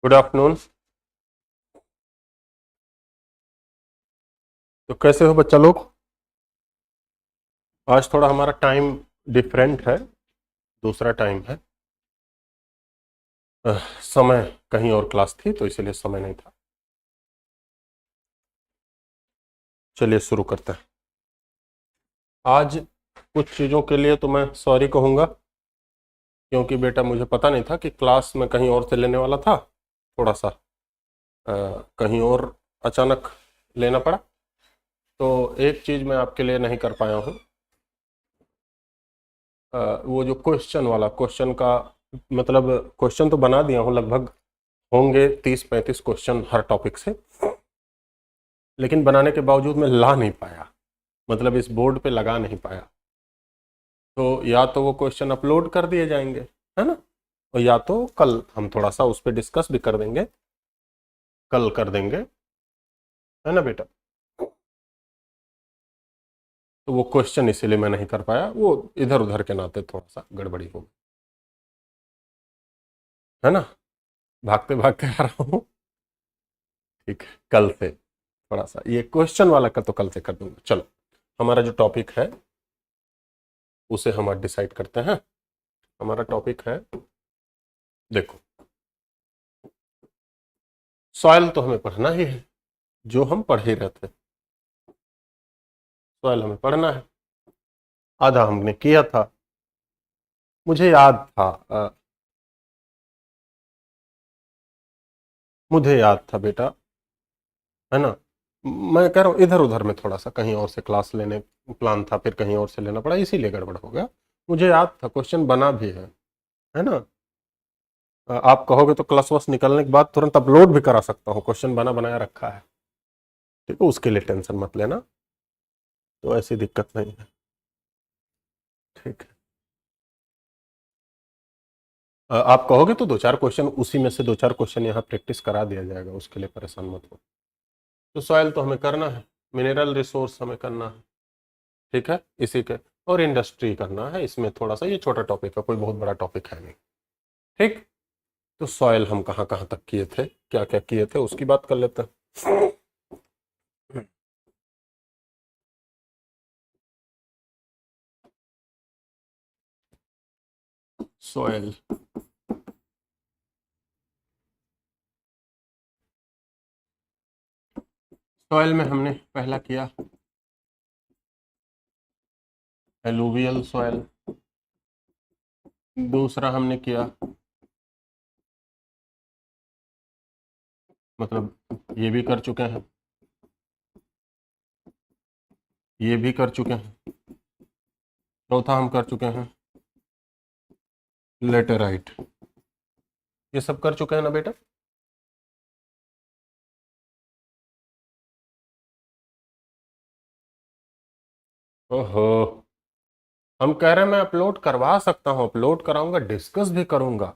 Good afternoon. तो कैसे हो बच्चा लोग? आज थोड़ा हमारा टाइम डिफरेंट है, दूसरा टाइम है। समय कहीं और क्लास थी तो इसीलिए समय नहीं था। चलिए शुरू करते हैं। आज कुछ चीज़ों के लिए तो मैं सॉरी कहूँगा, क्योंकि बेटा मुझे पता नहीं था कि क्लास में कहीं और से लेने वाला था। थोड़ा सा कहीं और अचानक लेना पड़ा, तो एक चीज़ मैं आपके लिए नहीं कर पाया हूँ। वो जो क्वेश्चन का मतलब क्वेश्चन तो बना दिया हूँ, लगभग होंगे 30-35 क्वेश्चन हर टॉपिक से, लेकिन बनाने के बावजूद मैं ला नहीं पाया, मतलब इस बोर्ड पे लगा नहीं पाया। तो या तो वो क्वेश्चन अपलोड कर दिए जाएंगे, है ना, और या तो कल हम थोड़ा सा उस पर डिस्कस भी कर देंगे, कल कर देंगे, है ना बेटा। तो वो क्वेश्चन इसीलिए मैं नहीं कर पाया, वो इधर उधर के नाते थोड़ा सा गड़बड़ी हो गई, है ना। भागते भागते आ रहा हूँ। ठीक है, कल से थोड़ा सा ये क्वेश्चन वाला का तो कल से कर दूंगा। चलो, हमारा जो टॉपिक है उसे हम आज डिसाइड करते हैं। हमारा टॉपिक है, देखो, सॉइल तो हमें पढ़ना ही है, जो हम पढ़ ही रहे थे। सॉइल हमें पढ़ना है, आधा हमने किया था, मुझे याद था, मुझे याद था बेटा, है ना। मैं कह रहा हूँ इधर उधर में थोड़ा सा कहीं और से क्लास लेने प्लान था, फिर कहीं और से लेना पड़ा, इसीलिए गड़बड़ हो गया। मुझे याद था, क्वेश्चन बना भी है ना। आप कहोगे तो क्लास वस निकलने के बाद तुरंत अपलोड भी करा सकता हूँ, क्वेश्चन बना बनाया रखा है। ठीक है, उसके लिए टेंशन मत लेना, तो ऐसी दिक्कत नहीं है। ठीक है, आप कहोगे तो दो चार क्वेश्चन उसी में से दो चार क्वेश्चन यहाँ प्रैक्टिस करा दिया जाएगा, उसके लिए परेशान मत हो। तो सॉइल तो हमें करना है, मिनरल रिसोर्स हमें करना है, ठीक है, इसी के, और इंडस्ट्री करना है। इसमें थोड़ा सा ये छोटा टॉपिक है, कोई बहुत बड़ा टॉपिक है नहीं। ठीक, तो सॉइल हम कहाँ कहाँ तक किए थे, क्या क्या किए थे, उसकी बात कर लेते हैं। सॉइल, सॉइल में हमने पहला किया एलुवियल सॉइल, दूसरा हमने किया, मतलब ये भी कर चुके हैं, ये भी कर चुके हैं, चौथा हम कर चुके हैं लेटेराइट। ये सब कर चुके हैं ना बेटा। ओहो, हम कह रहे हैं मैं अपलोड करवा सकता हूं, अपलोड कराऊंगा, डिस्कस भी करूंगा,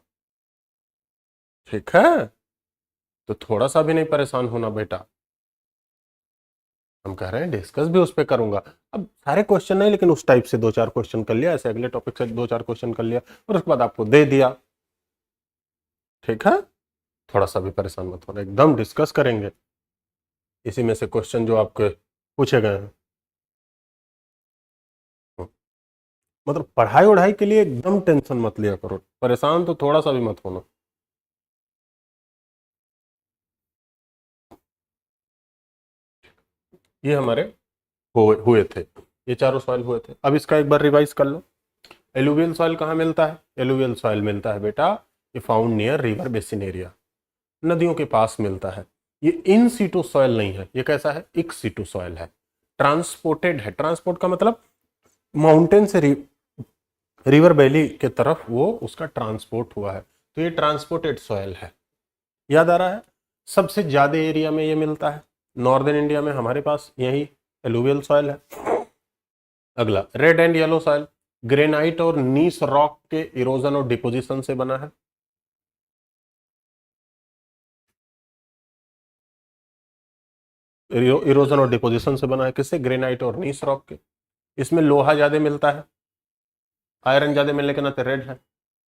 ठीक है। तो थोड़ा सा भी नहीं परेशान होना बेटा, हम कह रहे हैं डिस्कस भी उस पर करूंगा। अब सारे क्वेश्चन नहीं, लेकिन उस टाइप से दो चार क्वेश्चन कर लिया, ऐसे अगले टॉपिक से दो चार क्वेश्चन कर लिया, और उसके बाद आपको दे दिया, ठीक है। थोड़ा सा भी परेशान मत होना, एकदम डिस्कस करेंगे इसी में से क्वेश्चन जो आपके पूछे गए हैं। मतलब पढ़ाई वढ़ाई के लिए एकदम टेंशन मत लिया करो, परेशान तो थोड़ा सा भी मत होना। ये हमारे हुए थे, ये चारों सॉइल हुए थे। अब इसका एक बार रिवाइज कर लो। एलुवियल सॉइल कहाँ मिलता है? एलुवियल सॉइल मिलता है बेटा, ये found near river basin area, नदियों के पास मिलता है। ये इन सीटू सॉइल नहीं है, ये कैसा है? इक सीटू सॉइल है, ट्रांसपोर्टेड है। ट्रांसपोर्ट का मतलब माउंटेन से रिवर वैली के तरफ वो उसका ट्रांसपोर्ट हुआ है, तो ये ट्रांसपोर्टेड सॉइल है। याद आ रहा है? सबसे ज्यादा एरिया में ये मिलता है, नॉर्दर्न इंडिया में हमारे पास यही एलुवियल सॉइल है। अगला red and yellow soil, granite और नीस रॉक के इरोजन और डिपोजिशन से बना है। इरोजन और डिपोजिशन से बना है, किससे? ग्रेनाइट और नीस रॉक के। इसमें लोहा ज्यादा मिलता है, आयरन ज्यादा मिलने के नाते रेड है।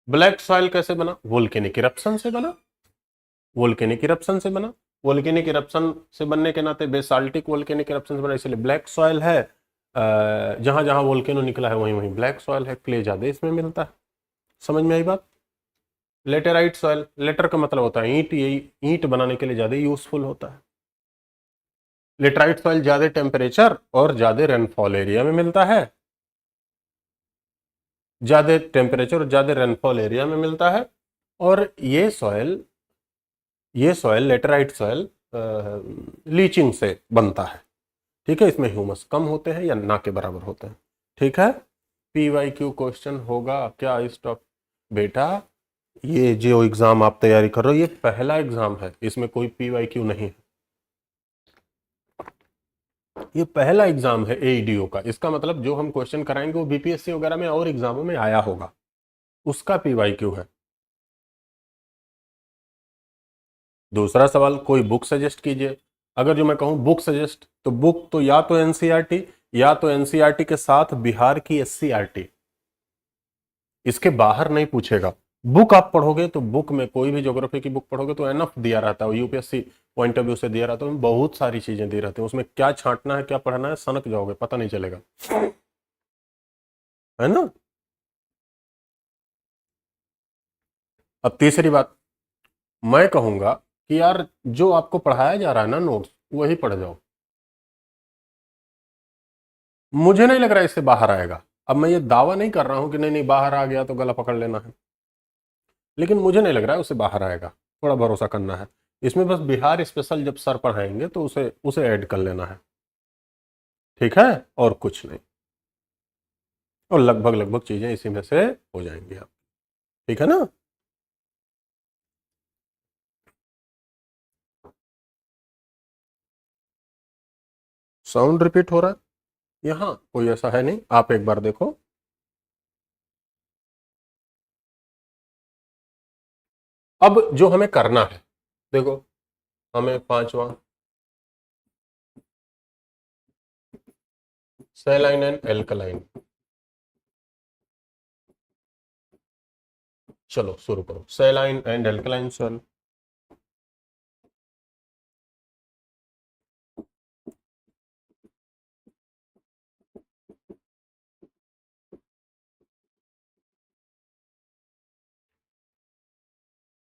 ब्लैक सॉइल कैसे बना? वोल्केनिक इरप्शन से बना। वोल्केनिक इरप्शन से बना, वोल्केनिक इरप्शन से बनने के नाते बेसाल्टिक वोल्केनिक इरप्शन से बना, इसलिए ब्लैक सॉइल है। जहां जहां वोल्केनो निकला है वहीं वहीं ब्लैक सॉइल है, क्ले ज्यादा इसमें मिलता है। समझ में आई बात? लेटेराइट सॉइल, लेटर का मतलब होता है ईंट, यही ईंट बनाने के लिए ज्यादा यूजफुल होता है। लेटराइट सॉइल ज्यादा टेम्परेचर और ज्यादा रेनफॉल एरिया में मिलता है, ज्यादा टेम्परेचर और ज्यादा रेनफॉल एरिया में मिलता है। और ये सॉइल लेटराइट सॉइल लीचिंग से बनता है। ठीक है, इसमें ह्यूमस कम होते हैं या ना के बराबर होते हैं। ठीक है, PYQ क्वेश्चन होगा क्या इस टॉप? बेटा ये जो एग्जाम आप तैयारी कर रहे हो ये पहला एग्जाम है, इसमें कोई PYQ नहीं है। ये पहला एग्जाम है AEDO का, इसका मतलब जो हम क्वेश्चन कराएंगे वो BPSC वगैरह में और एग्जामों में आया होगा, उसका PYQ है। दूसरा सवाल, कोई बुक सजेस्ट कीजिए। अगर जो मैं कहूं बुक सजेस्ट, तो बुक तो या तो NCERT या तो NCERT के साथ बिहार की SCERT, इसके बाहर नहीं पूछेगा। बुक आप पढ़ोगे तो बुक में कोई भी ज्योग्राफी की बुक पढ़ोगे तो एनफ दिया रहता है, UPSC पॉइंट ऑफ व्यू से दिया रहता है, बहुत सारी चीजें दी रहती हैं, उसमें क्या छांटना है क्या पढ़ना है सनक जाओगे, पता नहीं चलेगा, है ना। अब तीसरी बात, मैं कहूंगा कि यार जो आपको पढ़ाया जा रहा है ना नोट्स, वही पढ़ जाओ। मुझे नहीं लग रहा है इससे बाहर आएगा। अब मैं ये दावा नहीं कर रहा हूं कि नहीं नहीं बाहर आ गया तो गला पकड़ लेना है, लेकिन मुझे नहीं लग रहा है उससे बाहर आएगा, थोड़ा भरोसा करना है। इसमें बस बिहार स्पेशल जब सर पढ़ाएंगे तो उसे उसे ऐड कर लेना है। ठीक है, और कुछ नहीं, और लगभग लगभग चीजें इसी में से हो जाएंगी आप। ठीक है ना। साउंड रिपीट हो रहा है यहाँ? कोई ऐसा है नहीं, आप एक बार देखो। अब जो हमें करना है, देखो हमें पांचवा सैलाइन एंड एल्कलाइन, चलो शुरू करो। Saline and alkaline soil,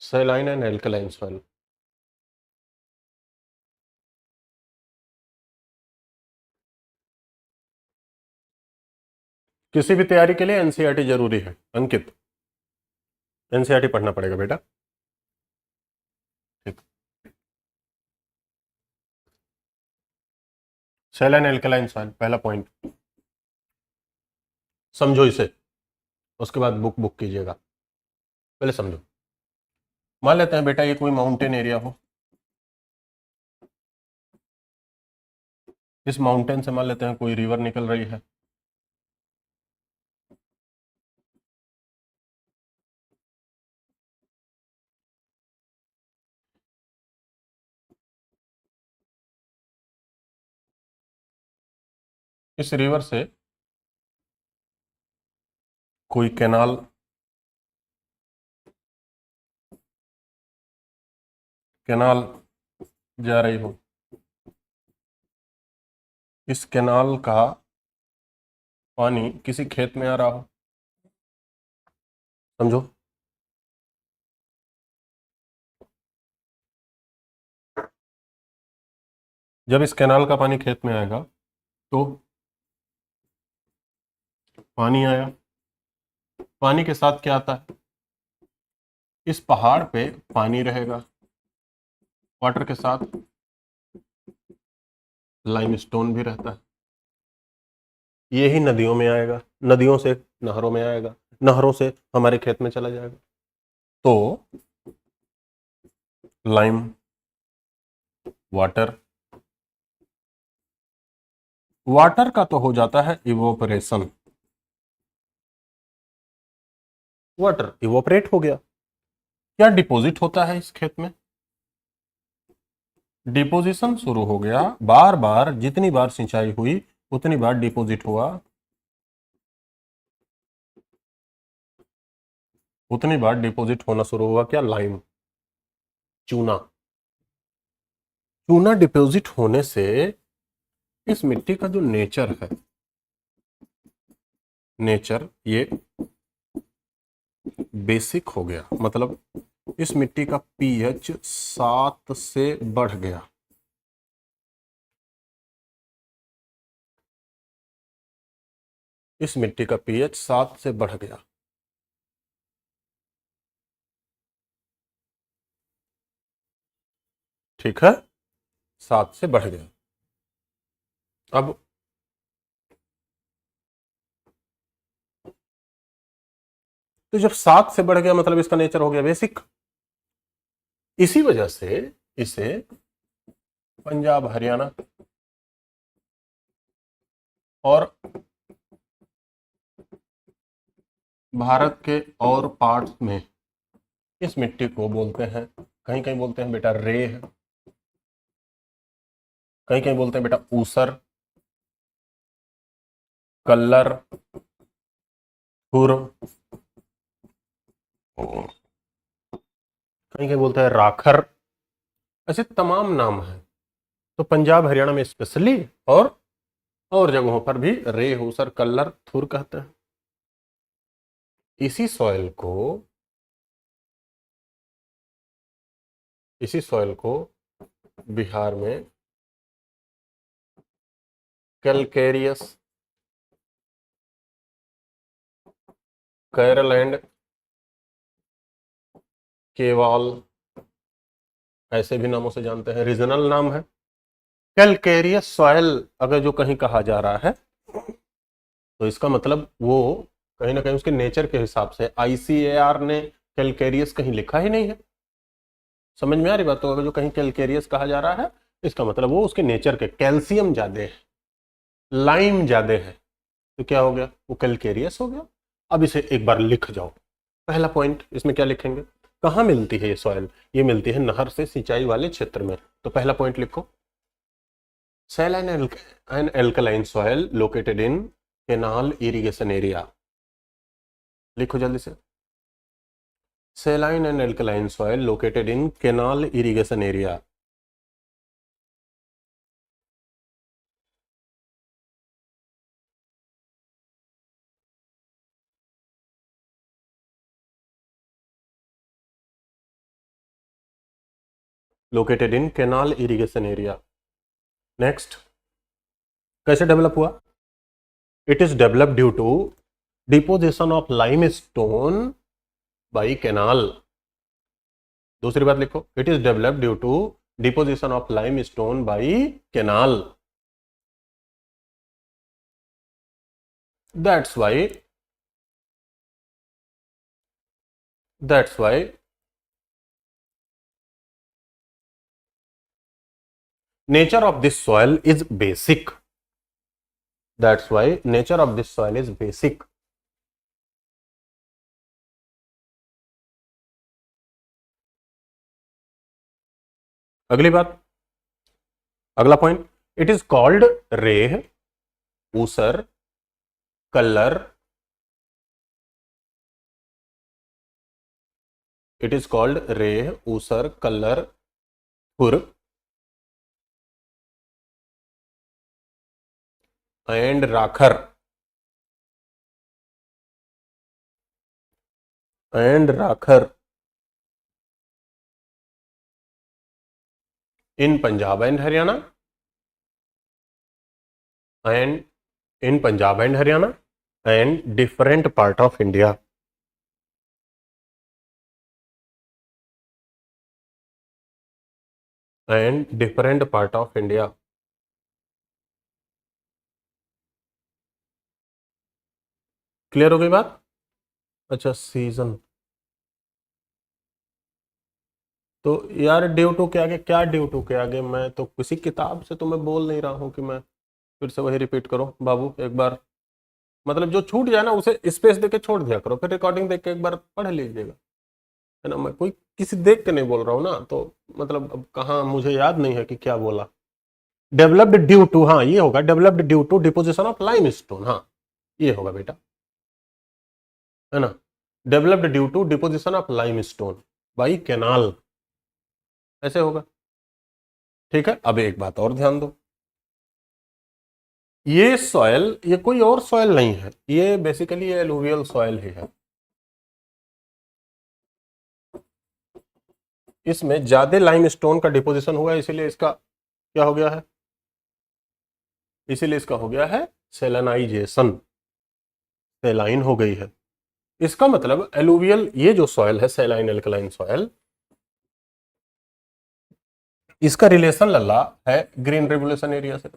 saline and alkaline soil. किसी भी तैयारी के लिए एनसीईआरटी जरूरी है अंकित, एनसीईआरटी पढ़ना पड़ेगा बेटा। ठीक, सैलाइन एल्कलाइन सॉइल पहला पॉइंट, समझो इसे, उसके बाद बुक बुक कीजिएगा। पहले समझो, मान लेते हैं बेटा ये कोई माउंटेन एरिया हो, इस माउंटेन से मान लेते हैं कोई रिवर निकल रही है, इस रिवर से कोई कैनाल कैनाल जा रही हो, इस कैनाल का पानी किसी खेत में आ रहा हो, समझो। जब इस कैनाल का पानी खेत में आएगा तो पानी आया, पानी के साथ क्या आता है, इस पहाड़ पे पानी रहेगा, वाटर के साथ लाइमस्टोन भी रहता है, यही नदियों में आएगा, नदियों से नहरों में आएगा, नहरों से हमारे खेत में चला जाएगा। तो लाइम वाटर, वाटर का तो हो जाता है इवोपरेशन, वाटर इवोपरेट हो गया, क्या डिपॉजिट होता है इस खेत में, डिपोजिशन शुरू हो गया, बार बार जितनी बार सिंचाई हुई उतनी बार डिपॉजिट हुआ, उतनी बार डिपॉजिट होना शुरू हुआ क्या, लाइम। चूना। चूना डिपॉजिट होने से इस मिट्टी का जो नेचर है, नेचर ये बेसिक हो गया, मतलब इस मिट्टी का पीएच 7 से बढ़ गया। इस मिट्टी का पीएच 7 से बढ़ गया। ठीक है, 7 से बढ़ गया। अब तो जब 7 से बढ़ गया मतलब इसका नेचर हो गया बेसिक। इसी वजह से इसे पंजाब, हरियाणा और भारत के और पार्ट्स में इस मिट्टी को बोलते हैं, कहीं कहीं बोलते हैं बेटा रेह, कहीं कहीं बोलते हैं बेटा ऊसर, कल्लर, खुर, कहीं कहीं बोलते हैं राखर, ऐसे तमाम नाम है। तो पंजाब हरियाणा में स्पेशली और जगहों पर भी रेह, ऊसर, कल्लर, थुर कहते हैं। इसी सॉइल को बिहार में कैलकेरियस, केरल एंड केवाल ऐसे भी नामों से जानते हैं, रीजनल नाम है। कैलकेरियस सॉइल अगर जो कहीं कहा जा रहा है तो इसका मतलब वो कहीं ना कहीं उसके नेचर के हिसाब से, ICAR ने कैलकेरियस कहीं लिखा ही नहीं है। समझ में आ रही बात? तो अगर जो कहीं कैलकेरियस कहा जा रहा है इसका मतलब वो उसके नेचर के, कैल्शियम ज्यादा है, लाइम ज्यादा है, तो क्या हो गया, वो कैलकेरियस हो गया। अब इसे एक बार लिख जाओ। पहला पॉइंट इसमें क्या लिखेंगे, कहाँ मिलती है ये सॉइल? ये मिलती है नहर से सिंचाई वाले क्षेत्र में। तो पहला पॉइंट लिखो, saline and alkaline soil located in canal irrigation area। लिखो जल्दी से, saline and alkaline soil located in canal irrigation area। located in canal irrigation area। Next, कैसे डेवलप हुआ? It is develop due to deposition of limestone by canal. दूसरी बात लिखो, it is develop due to deposition of limestone by canal. That's why nature of this soil is basic। That's why nature of this soil is basic। अगली बात, अगला point, it is called रेह, ऊसर, कल्लर, it is called रेह, ऊसर, कल्लर, Khur and Rakar in Punjab and Haryana and different part of India. Clear हो गई बात? अच्छा, सीजन तो यार ड्यू टू के आगे क्या, ड्यू टू के आगे मैं तो किसी किताब से तो मैं बोल नहीं रहा हूं कि मैं फिर से वही रिपीट करो बाबू। एक बार मतलब जो छूट जाए ना उसे स्पेस देके छोड़ दिया करो, फिर रिकॉर्डिंग देख के एक बार पढ़ लीजिएगा, है ना। मैं कोई किसी देख के नहीं बोल रहा हूँ ना, तो मतलब अब कहाँ मुझे याद नहीं है कि क्या बोला। डेवलप्ड ड्यू टू, हाँ ये होगा, developed due to deposition of limestone, हाँ ये होगा बेटा, है ना। Developed due to deposition of limestone by canal. ऐसे होगा। ठीक है, अब एक बात और ध्यान दो, ये सॉयल ये कोई और सॉयल नहीं है, ये बेसिकली ये एलुवियल सॉयल ही है। इसमें ज्यादा लाइमस्टोन का डिपोजिशन हुआ है, इसीलिए इसका क्या हो गया है, इसीलिए इसका हो गया है सेलेनाइजेशन, सेलाइन हो गई है। इसका मतलब एलुवियल ये जो सॉयल है सेलाइन एल्कलाइन सॉयल, इसका रिलेशन लल्ला है ग्रीन रेवोल्यूशन एरिया से,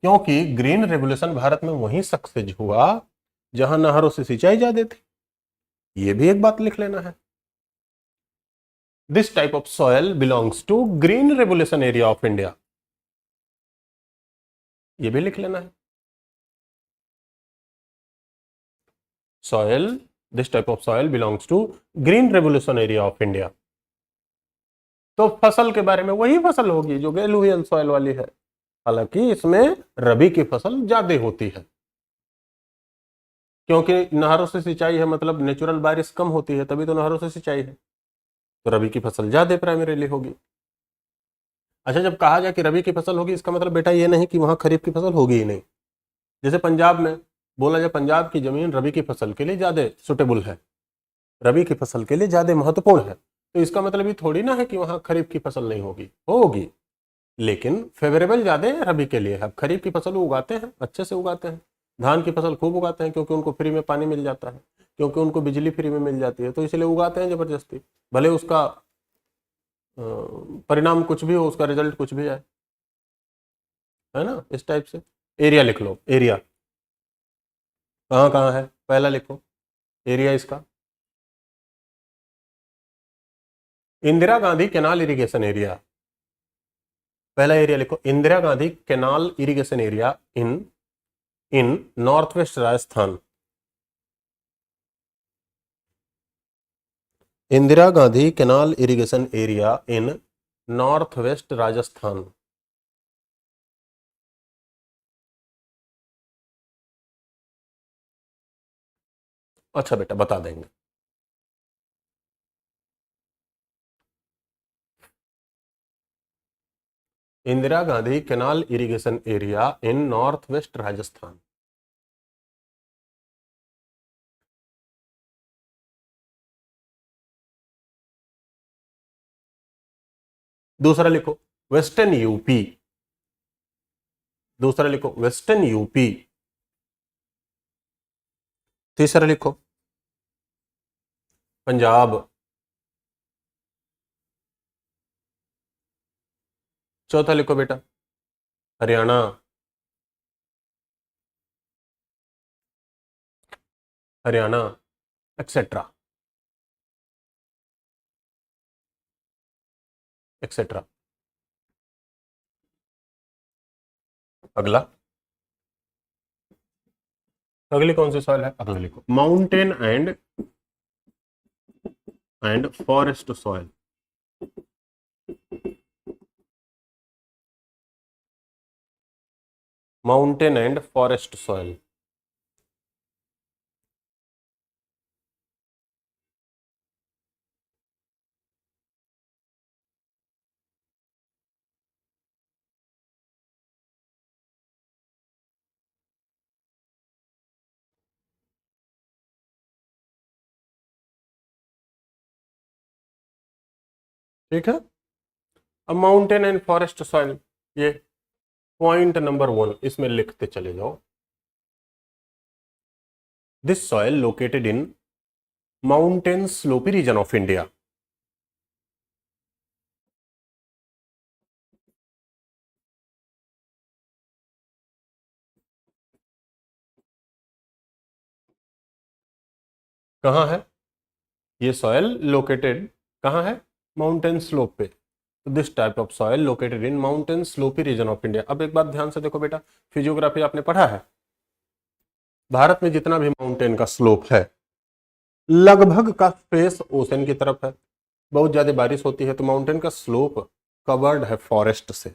क्योंकि ग्रीन रेवोल्यूशन भारत में वहीं सक्सेस हुआ जहां नहरों से सिंचाई ज्यादा थी। ये भी एक बात लिख लेना है, this type of soil belongs to green revolution area of India, ये भी लिख लेना है। Soil, this type of soil belongs to green revolution area of India. तो फसल के बारे में वही फसल होगी जो एलुवियल सॉयल वाली है, हालांकि इसमें रबी की फसल ज्यादा होती है, क्योंकि नहरों से सिंचाई है, मतलब नेचुरल बारिश कम होती है, तभी तो नहरों से सिंचाई है, तो रबी की फसल ज्यादा प्राइमरीली होगी। अच्छा, जब कहा जाए कि रबी की फसल होगी, इसका मतलब बेटा ये नहीं कि वहां खरीफ की फसल होगी ही नहीं। जैसे पंजाब में बोला जाए पंजाब की जमीन रबी की फसल के लिए ज्यादा सुटेबल है, रबी की फसल के लिए ज्यादा महत्वपूर्ण है, तो इसका मतलब ये थोड़ी ना है कि वहां खरीफ की फसल नहीं होगी, होगी, लेकिन फेवरेबल ज्यादा है रबी के लिए। अब खरीफ की फसल उगाते हैं, अच्छे से उगाते हैं, धान की फसल खूब उगाते हैं, क्योंकि उनको फ्री में पानी मिल जाता है, क्योंकि उनको बिजली फ्री में मिल जाती है, तो इसलिए उगाते हैं जबरदस्ती, भले उसका परिणाम कुछ भी हो, उसका रिजल्ट कुछ भी आए, है ना, इस टाइप से। एरिया लिख लो, एरिया कहाँ कहाँ है, पहला लिखो एरिया इसका, Indira Gandhi canal irrigation area, पहला एरिया लिखो, Indira Gandhi canal irrigation area in in north west Rajasthan, Indira Gandhi canal irrigation area in north west Rajasthan. अच्छा बेटा, बता देंगे। Indira Gandhi canal irrigation area in north west Rajasthan. दूसरा लिखो वेस्टर्न यूपी, दूसरा लिखो वेस्टर्न यूपी। तीसरा लिखो पंजाब। चौथा लिखो बेटा हरियाणा, हरियाणा एक्सेट्रा एक्सेट्रा। अगला, अगली कौन सी सॉइल है, अगला लिखो mountain and forest soil. Mountain and forest soil, ठीक है। अब माउंटेन एंड फॉरेस्ट सॉइल, ये पॉइंट नंबर 1 इसमें लिखते चले जाओ, this soil located in mountain slopy region of India. कहाँ है ये सॉइल लोकेटेड, कहाँ है, माउंटेन स्लोप पे, तो this type of soil located in mountain slopy region of India. अब एक बात ध्यान से देखो बेटा, फिजियोग्राफी आपने पढ़ा है, भारत में जितना भी माउंटेन का स्लोप है लगभग का फेस ओशन की तरफ है, बहुत ज्यादा बारिश होती है तो माउंटेन का स्लोप कवर्ड है फॉरेस्ट से,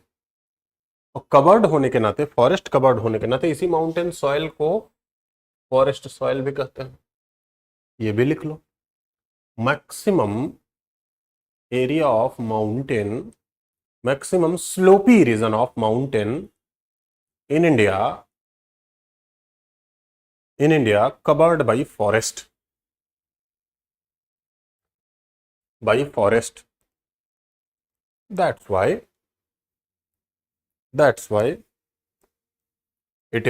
और कवर्ड होने के नाते, फॉरेस्ट कवर्ड होने के नाते इसी माउंटेन सॉइल को फॉरेस्ट सॉइल भी कहते हैं, ये भी लिख लो। Maximum area of mountain, maximum slopy region of mountain in India covered by forest, that's why it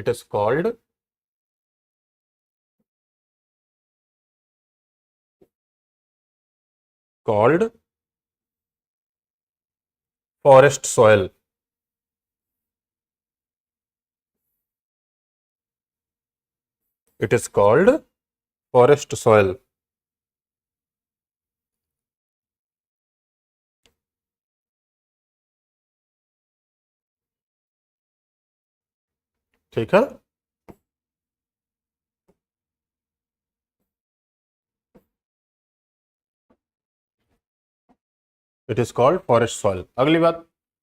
is called forest soil. It is called forest soil. ठीक है, it is called forest soil. अगली बात,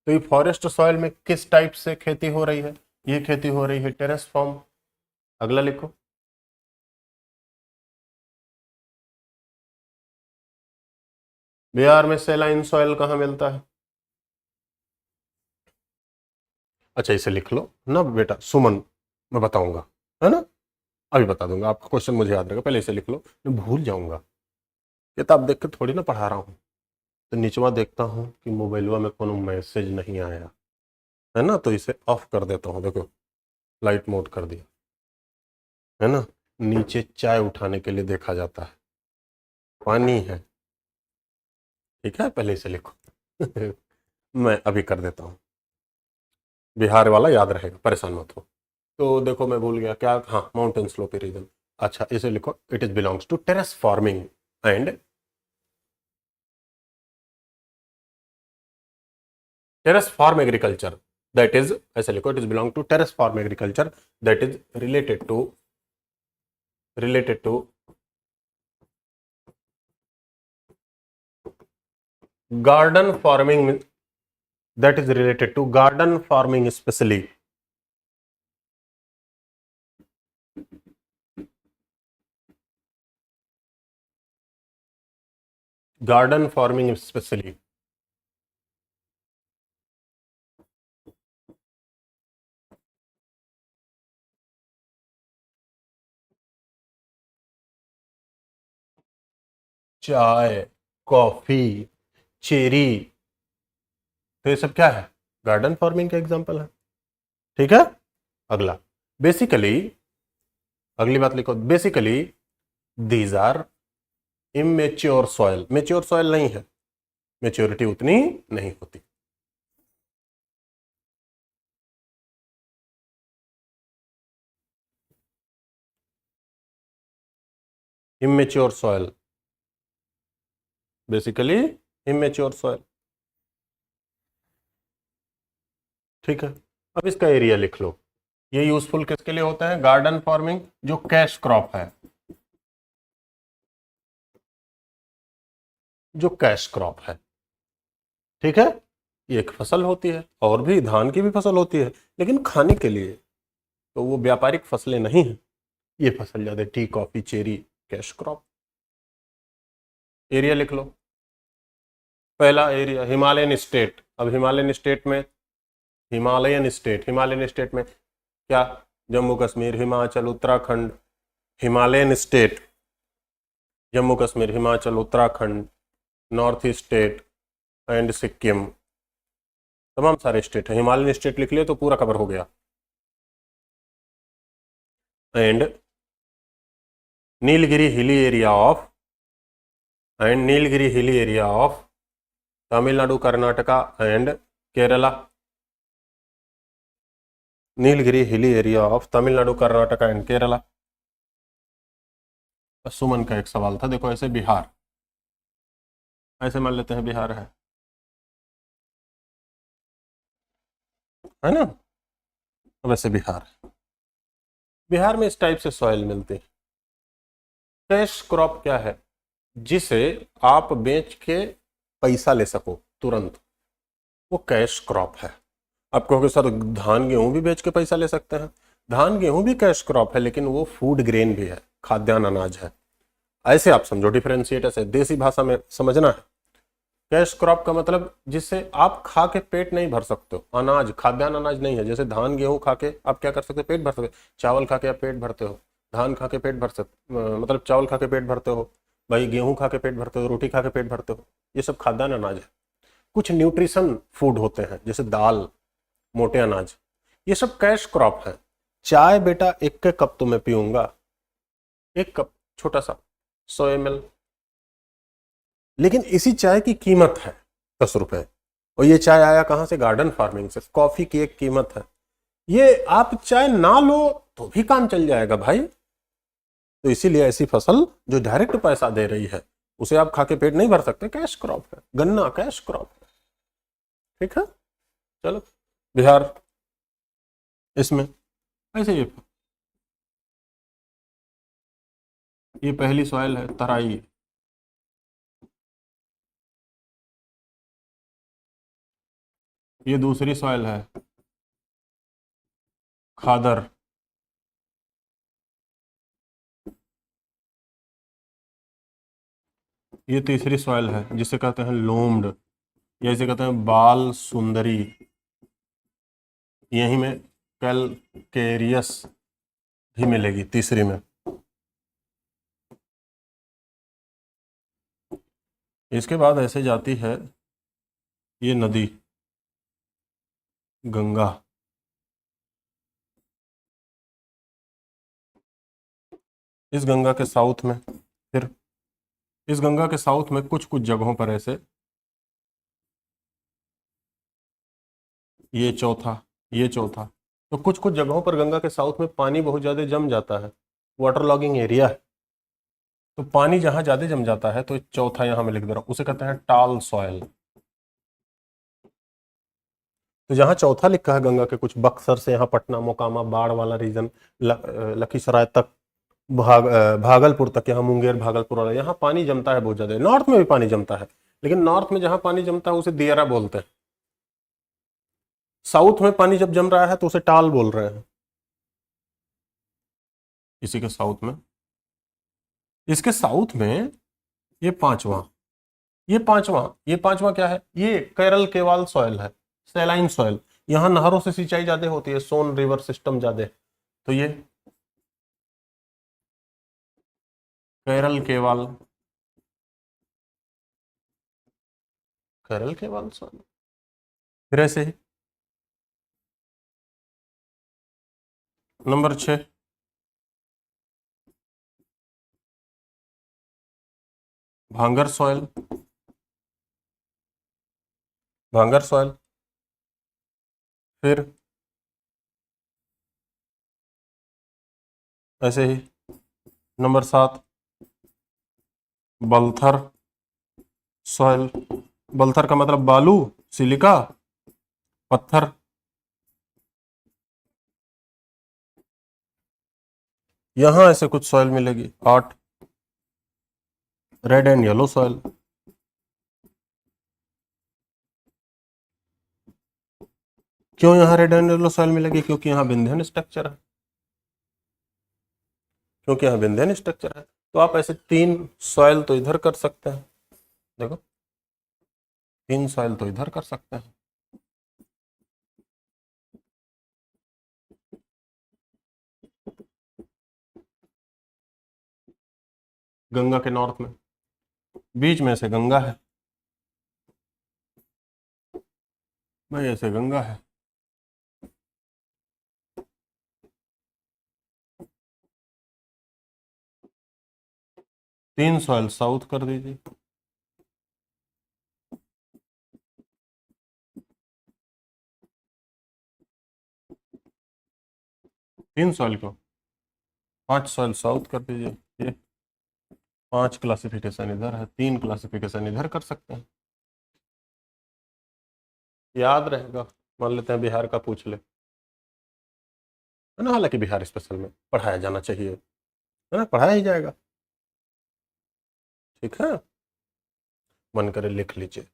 तो ये forest soil में किस type से खेती हो रही है? ये खेती हो रही है टेरेस फॉर्म। अगला लिखो, बिहार में सेलाइन सॉइल कहाँ मिलता है? अच्छा इसे लिख लो ना बेटा, सुमन, मैं बताऊंगा, है ना, अभी बता दूंगा आपका क्वेश्चन मुझे याद रहेगा, पहले इसे लिख लो, मैं भूल जाऊंगा। किताब देख के थोड़ी ना पढ़ा रहा हूँ। तो नीचवा देखता हूँ कि मोबाइलवा में कोनो मैसेज नहीं आया है ना, तो इसे ऑफ कर देता हूँ। देखो लाइट मोड कर दिया है ना, नीचे चाय उठाने के लिए देखा जाता है, पानी है, ठीक है, पहले इसे लिखो। मैं अभी कर देता हूँ, बिहार वाला याद रहेगा, परेशान मत हो। तो देखो मैं भूल गया क्या, हाँ माउंटेन स्लोपी रीजन। अच्छा इसे लिखो, it is belongs to terrace farming and terrace farm agriculture, that is, ऐसे लिखो, it is belong to terrace farm agriculture that is related to garden farming, that is related to garden farming especially, garden farming especially। चाय, coffee, cherry, तो ये सब क्या है? Garden farming का example है, ठीक है। अगला, बेसिकली, अगली बात लिखो, basically these are immature soil, mature soil नहीं है, मेच्योरिटी उतनी नहीं होती। Immature soil, basically immature soil, ठीक है। अब इसका एरिया लिख लो। ये यूजफुल किसके लिए होता है? गार्डन फार्मिंग, जो कैश क्रॉप है, जो कैश क्रॉप है, ठीक है। ये एक फसल होती है, और भी धान की भी फसल होती है, लेकिन खाने के लिए, तो वो व्यापारिक फसलें नहीं है। ये फसल ज्यादा T, coffee, cherry, cash crop. Area लिख लो। पहला एरिया हिमालयन स्टेट। अब हिमालयन स्टेट में, हिमालयन स्टेट में क्या? Jammu Kashmir, Himachal, Uttarakhand. Himalayan state, Jammu Kashmir, Himachal, Uttarakhand, north east state and Sikkim, तमाम सारे स्टेट है। हिमालयन स्टेट लिख लिए तो पूरा कवर हो गया। And Nilgiri hilly area of Tamil Nadu, Karnataka and Kerala. Nilgiri hilly area of Tamil Nadu, Karnataka and Kerala. Suman का एक सवाल था, देखो ऐसे बिहार, ऐसे मान लेते हैं बिहार है ना, वैसे बिहार में इस टाइप से सॉइल मिलती है। कैश क्रॉप क्या है? जिसे आप बेच के पैसा ले सको तुरंत, वो कैश क्रॉप है। आप कहोगे सर धान गेहूं भी बेच के पैसा ले सकते हैं, धान गेहूं भी कैश क्रॉप है, लेकिन वो फूड ग्रेन भी है, खाद्यान्न अनाज है। ऐसे आप समझो, डिफरेंशिएट ऐसे देसी भाषा में समझना है। कैश क्रॉप का मतलब जिससे आप खा के पेट नहीं भर सकते हो, अनाज खाद्यान्न अनाज नहीं है। जैसे धान गेहूं खा के आप क्या कर सकते हो, पेट भर सकते हो। चावल खा के आप पेट भरते हो, धान खा के पेट भर सकते, मतलब चावल खा के पेट भरते हो भाई, गेहूं खा के पेट भरते हो, रोटी खा के पेट भरते हो, ये सब खाद्यान्न अनाज है। कुछ न्यूट्रिशन फूड होते हैं जैसे दाल, मोटे अनाज, ये सब कैश क्रॉप है। चाय बेटा 1 कप तो मैं पीऊंगा, 1 कप छोटा सा, 100 ml, लेकिन इसी चाय की कीमत है 10 रुपए। और ये चाय आया कहां से, गार्डन फार्मिंग से। कॉफी की एक कीमत है। ये आप चाय ना लो तो भी काम चल जाएगा भाई। तो इसीलिए ऐसी फसल जो डायरेक्ट पैसा दे रही है, उसे आप खा के पेट नहीं भर सकते, कैश क्रॉप है। गन्ना कैश क्रॉप है, ठीक है। चलो, बिहार इसमें ऐसे ये पहली सॉइल है तराई, ये दूसरी सॉइल है खादर, ये तीसरी सॉइल है जिसे कहते हैं लोम्ड, या इसे कहते हैं बाल सुंदरी, यहीं में कैलकेरियस भी मिलेगी तीसरी में। इसके बाद ऐसे जाती है ये नदी गंगा, इस गंगा के साउथ में, फिर इस गंगा के साउथ में कुछ कुछ जगहों पर ऐसे, ये चौथा, ये चौथा, तो कुछ कुछ जगहों पर गंगा के साउथ में पानी बहुत ज़्यादा जम जाता है, वाटर लॉगिंग एरिया है। तो पानी जहां ज़्यादा जम जाता है, तो चौथा यहां में लिख दे रहा हूं, उसे कहते हैं टाल सॉयल। तो जहां चौथा लिखा है गंगा के कुछ बक्सर से यहाँ पटना मोकामा बाढ़ वाला रीजन, लखीसराय तक, भागलपुर तक, यहाँ मुंगेर भागलपुर वाला, यहाँ पानी जमता है बहुत ज़्यादा। नॉर्थ में भी पानी जमता है, लेकिन नॉर्थ में जहाँ पानी जमता है उसे दियरा बोलते हैं। साउथ में पानी जब जम रहा है तो उसे टाल बोल रहे हैं, इसी के साउथ में। इसके साउथ में ये पांचवा, ये पांचवा क्या है, ये केरल केवाल सॉइल है, सैलाइन सॉइल। यहाँ नहरों से सिंचाई ज्यादा होती है, सोन रिवर सिस्टम ज्यादा, तो ये केरल केवाल, केरल केवाल सॉइल। फिर ऐसे ही नंबर 6, भांगर सॉइल, भांगर सॉइल। फिर ऐसे ही नंबर 7, बलथर सॉइल। बलथर का मतलब बालू, सिलिका, पत्थर। यहां ऐसे कुछ सॉइल मिलेगी 8, रेड एंड येलो सॉइल। क्यों यहाँ रेड एंड येलो सॉइल मिलेगी, क्योंकि यहाँ विंध्यन स्ट्रक्चर है, क्योंकि यहाँ विंध्यन स्ट्रक्चर है। तो आप ऐसे 3 सॉइल तो इधर कर सकते हैं, देखो 3 सॉइल तो इधर कर सकते हैं। गंगा के नॉर्थ में, बीच में से गंगा है भाई, ऐसे गंगा है। तीन सॉइल साउथ कर दीजिए, 3 सॉइल को 5 सॉइल साउथ कर दीजिए। ये 5 क्लासिफिकेशन इधर है, 3 क्लासिफिकेशन इधर कर सकते हैं, याद रहेगा। मान लेते हैं बिहार का पूछ ले, है ना, हालांकि बिहार स्पेशल में पढ़ाया जाना चाहिए, है ना, पढ़ाया ही जाएगा, ठीक है, मन करे लिख लीजिए।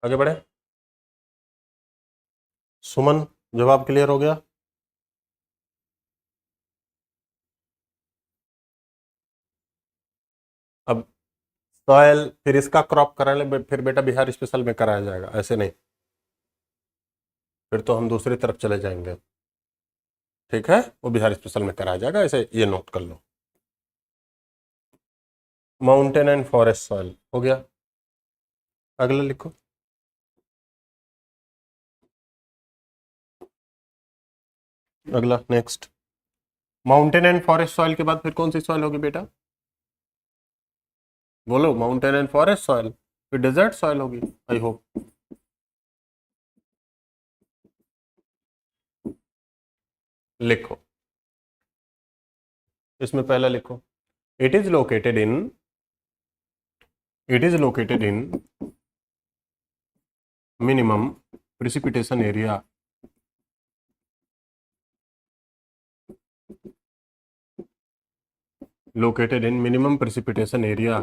आगे बढ़े। सुमन, जवाब क्लियर हो गया? अब सॉयल, फिर इसका क्रॉप कराने, फिर बेटा बिहार स्पेशल में कराया जाएगा, ऐसे नहीं, फिर तो हम दूसरी तरफ चले जाएंगे। ठीक है, वो बिहार स्पेशल में कराया जाएगा, ऐसे ये नोट कर लो। माउंटेन एंड फॉरेस्ट सॉइल हो गया। अगला लिखो। अगला next, mountain and forest soil के बाद फिर कौन सी सॉइल होगी बेटा? बोलो, माउंटेन एंड फॉरेस्ट सॉइल, फिर डेजर्ट सॉइल होगी, आई होप। लिखो, इसमें पहला लिखो, it is located in, it is located in minimum precipitation area, located in minimum precipitation area,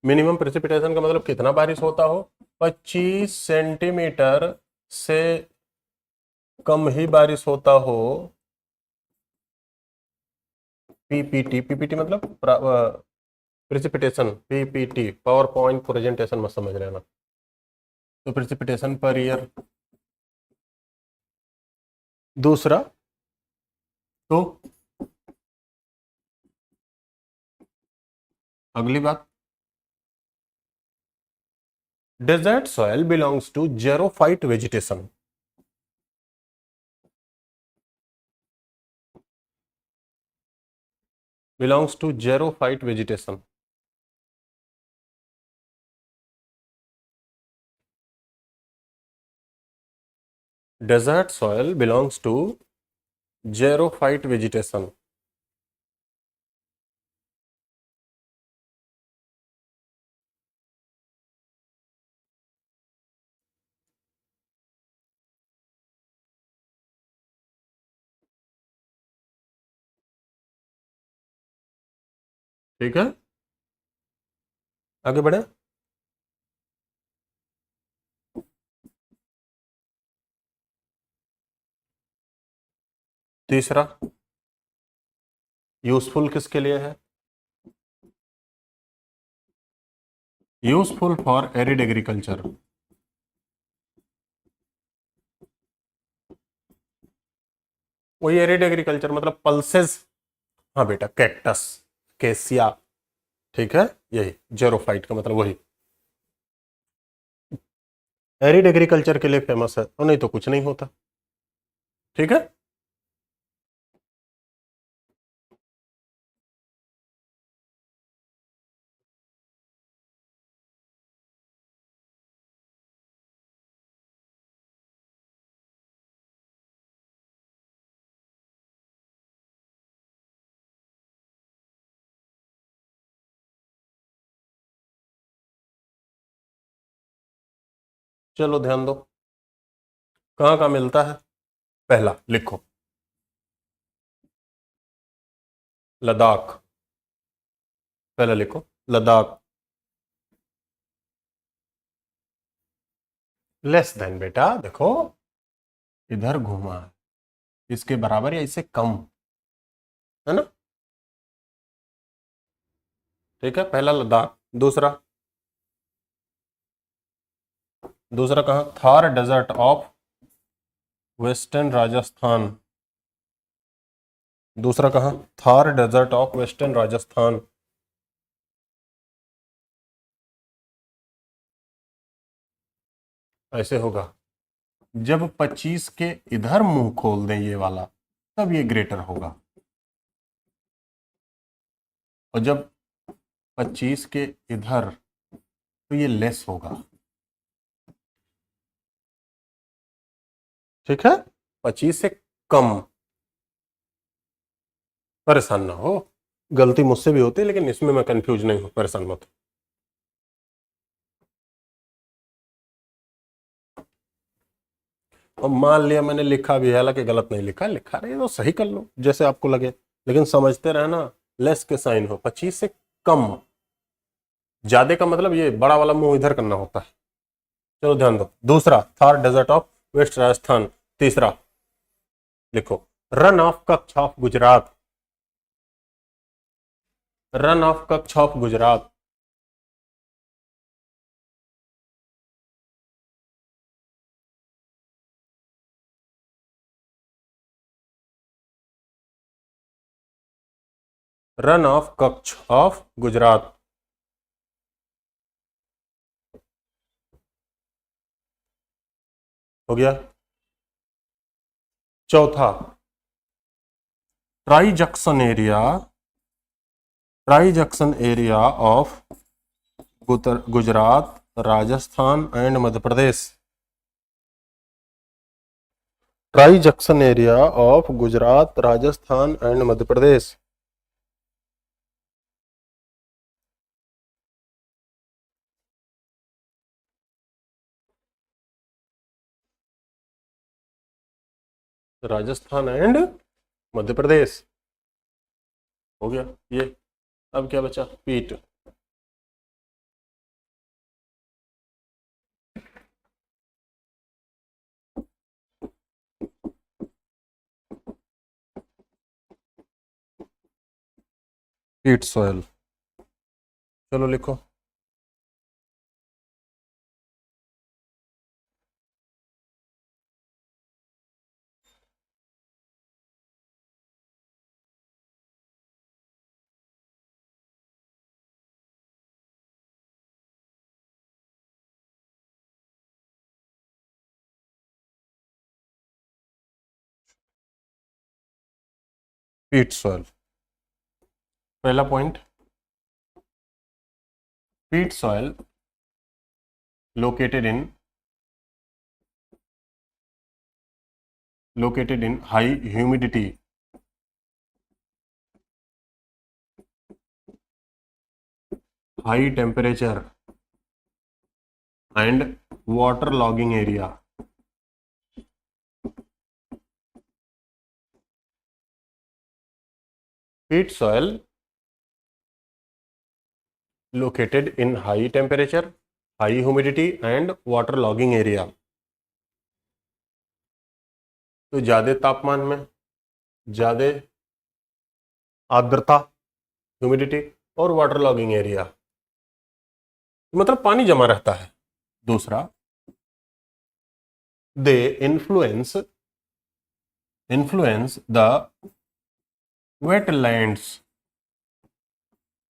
minimum precipitation का मतलब कितना बारिश होता हो, 25 सेंटीमीटर से कम ही बारिश होता हो। पीपीटी, पीपीटी मतलब precipitation, PPT power point presentation मत समझ लेना। तो प्रेसिपिटेशन पर ईयर। दूसरा, तो अगली बात, desert soil belongs to xerophyte vegetation, belongs to xerophyte vegetation। desert soil belongs to xerophyte vegetation। ठीक है, आगे बढ़े। तीसरा, यूजफुल किसके लिए है? Useful for arid agriculture. वही एरिड एग्रीकल्चर मतलब पल्सेस, हाँ बेटा, कैक्टस, केसिया, ठीक है, यही जेरोफाइट का मतलब वही एरिड एग्रीकल्चर के लिए फेमस है, और नहीं तो कुछ नहीं होता। ठीक है, चलो ध्यान दो, कहाँ कहाँ मिलता है। पहला लिखो, लद्दाख, पहला लिखो लद्दाख। लेस देन बेटा, देखो इधर घुमा है, इसके बराबर या इससे कम, है ना। ठीक है, पहला लद्दाख। दूसरा, दूसरा कहाँ, Thar desert of western Rajasthan. दूसरा कहाँ, Thar desert of western Rajasthan. ऐसे होगा, जब 25 के इधर मुंह खोल दें ये वाला, तब ये ग्रेटर होगा, और जब 25 के इधर, तो ये लेस होगा। ठीक है, 25 से कम। परेशान ना हो, गलती मुझसे भी होती है, लेकिन इसमें मैं कंफ्यूज नहीं हूं, परेशान मत। और मान लिया मैंने लिखा भी है, हालांकि गलत नहीं लिखा, लिखा रहे तो सही कर लो जैसे आपको लगे, लेकिन समझते रहना, लेस के साइन हो, 25 से कम, ज्यादा का मतलब ये बड़ा वाला मुंह इधर करना होता है। चलो ध्यान दो। दूसरा, Thar desert of west Rajasthan. तीसरा लिखो, Rann of Kutch of Gujarat. Rann of Kutch of Gujarat. Rann of Kutch of Gujarat. हो गया। चौथा, tri junction area, tri junction area of Gujarat, Rajasthan and Madhya Pradesh. Tri junction area of Gujarat, Rajasthan and Madhya Pradesh. Rajasthan and Madhya Pradesh. हो गया ये। अब क्या बचा, पीट। पीट सॉइल। चलो लिखो। पीट सॉइल। पहला पॉइंट, पीट soil located in high humidity, high temperature and water logging area. Peat soil located in high temperature, high humidity and water logging area. तो ज्यादा तापमान में ज्यादा आर्द्रता, ह्यूमिडिटी और वाटर लॉगिंग एरिया, मतलब पानी जमा रहता है। दूसरा, दे इन्फ्लुएंस द वेटलैंड्स,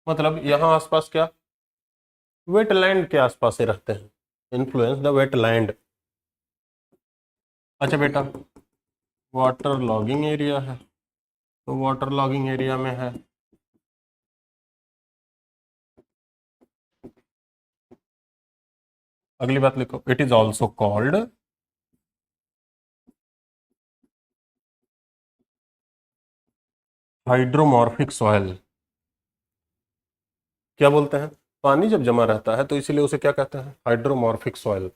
मतलब यहां आसपास क्या, वेटलैंड के आसपास से रहते हैं। Influence the wetland. अच्छा बेटा, वाटर लॉगिंग एरिया है, तो वाटर लॉगिंग एरिया में है अगली बात लिखो, it is also called hydromorphic soil. क्या बोलते हैं, पानी जब जमा रहता है तो इसीलिए उसे क्या कहते हैं, hydromorphic soil,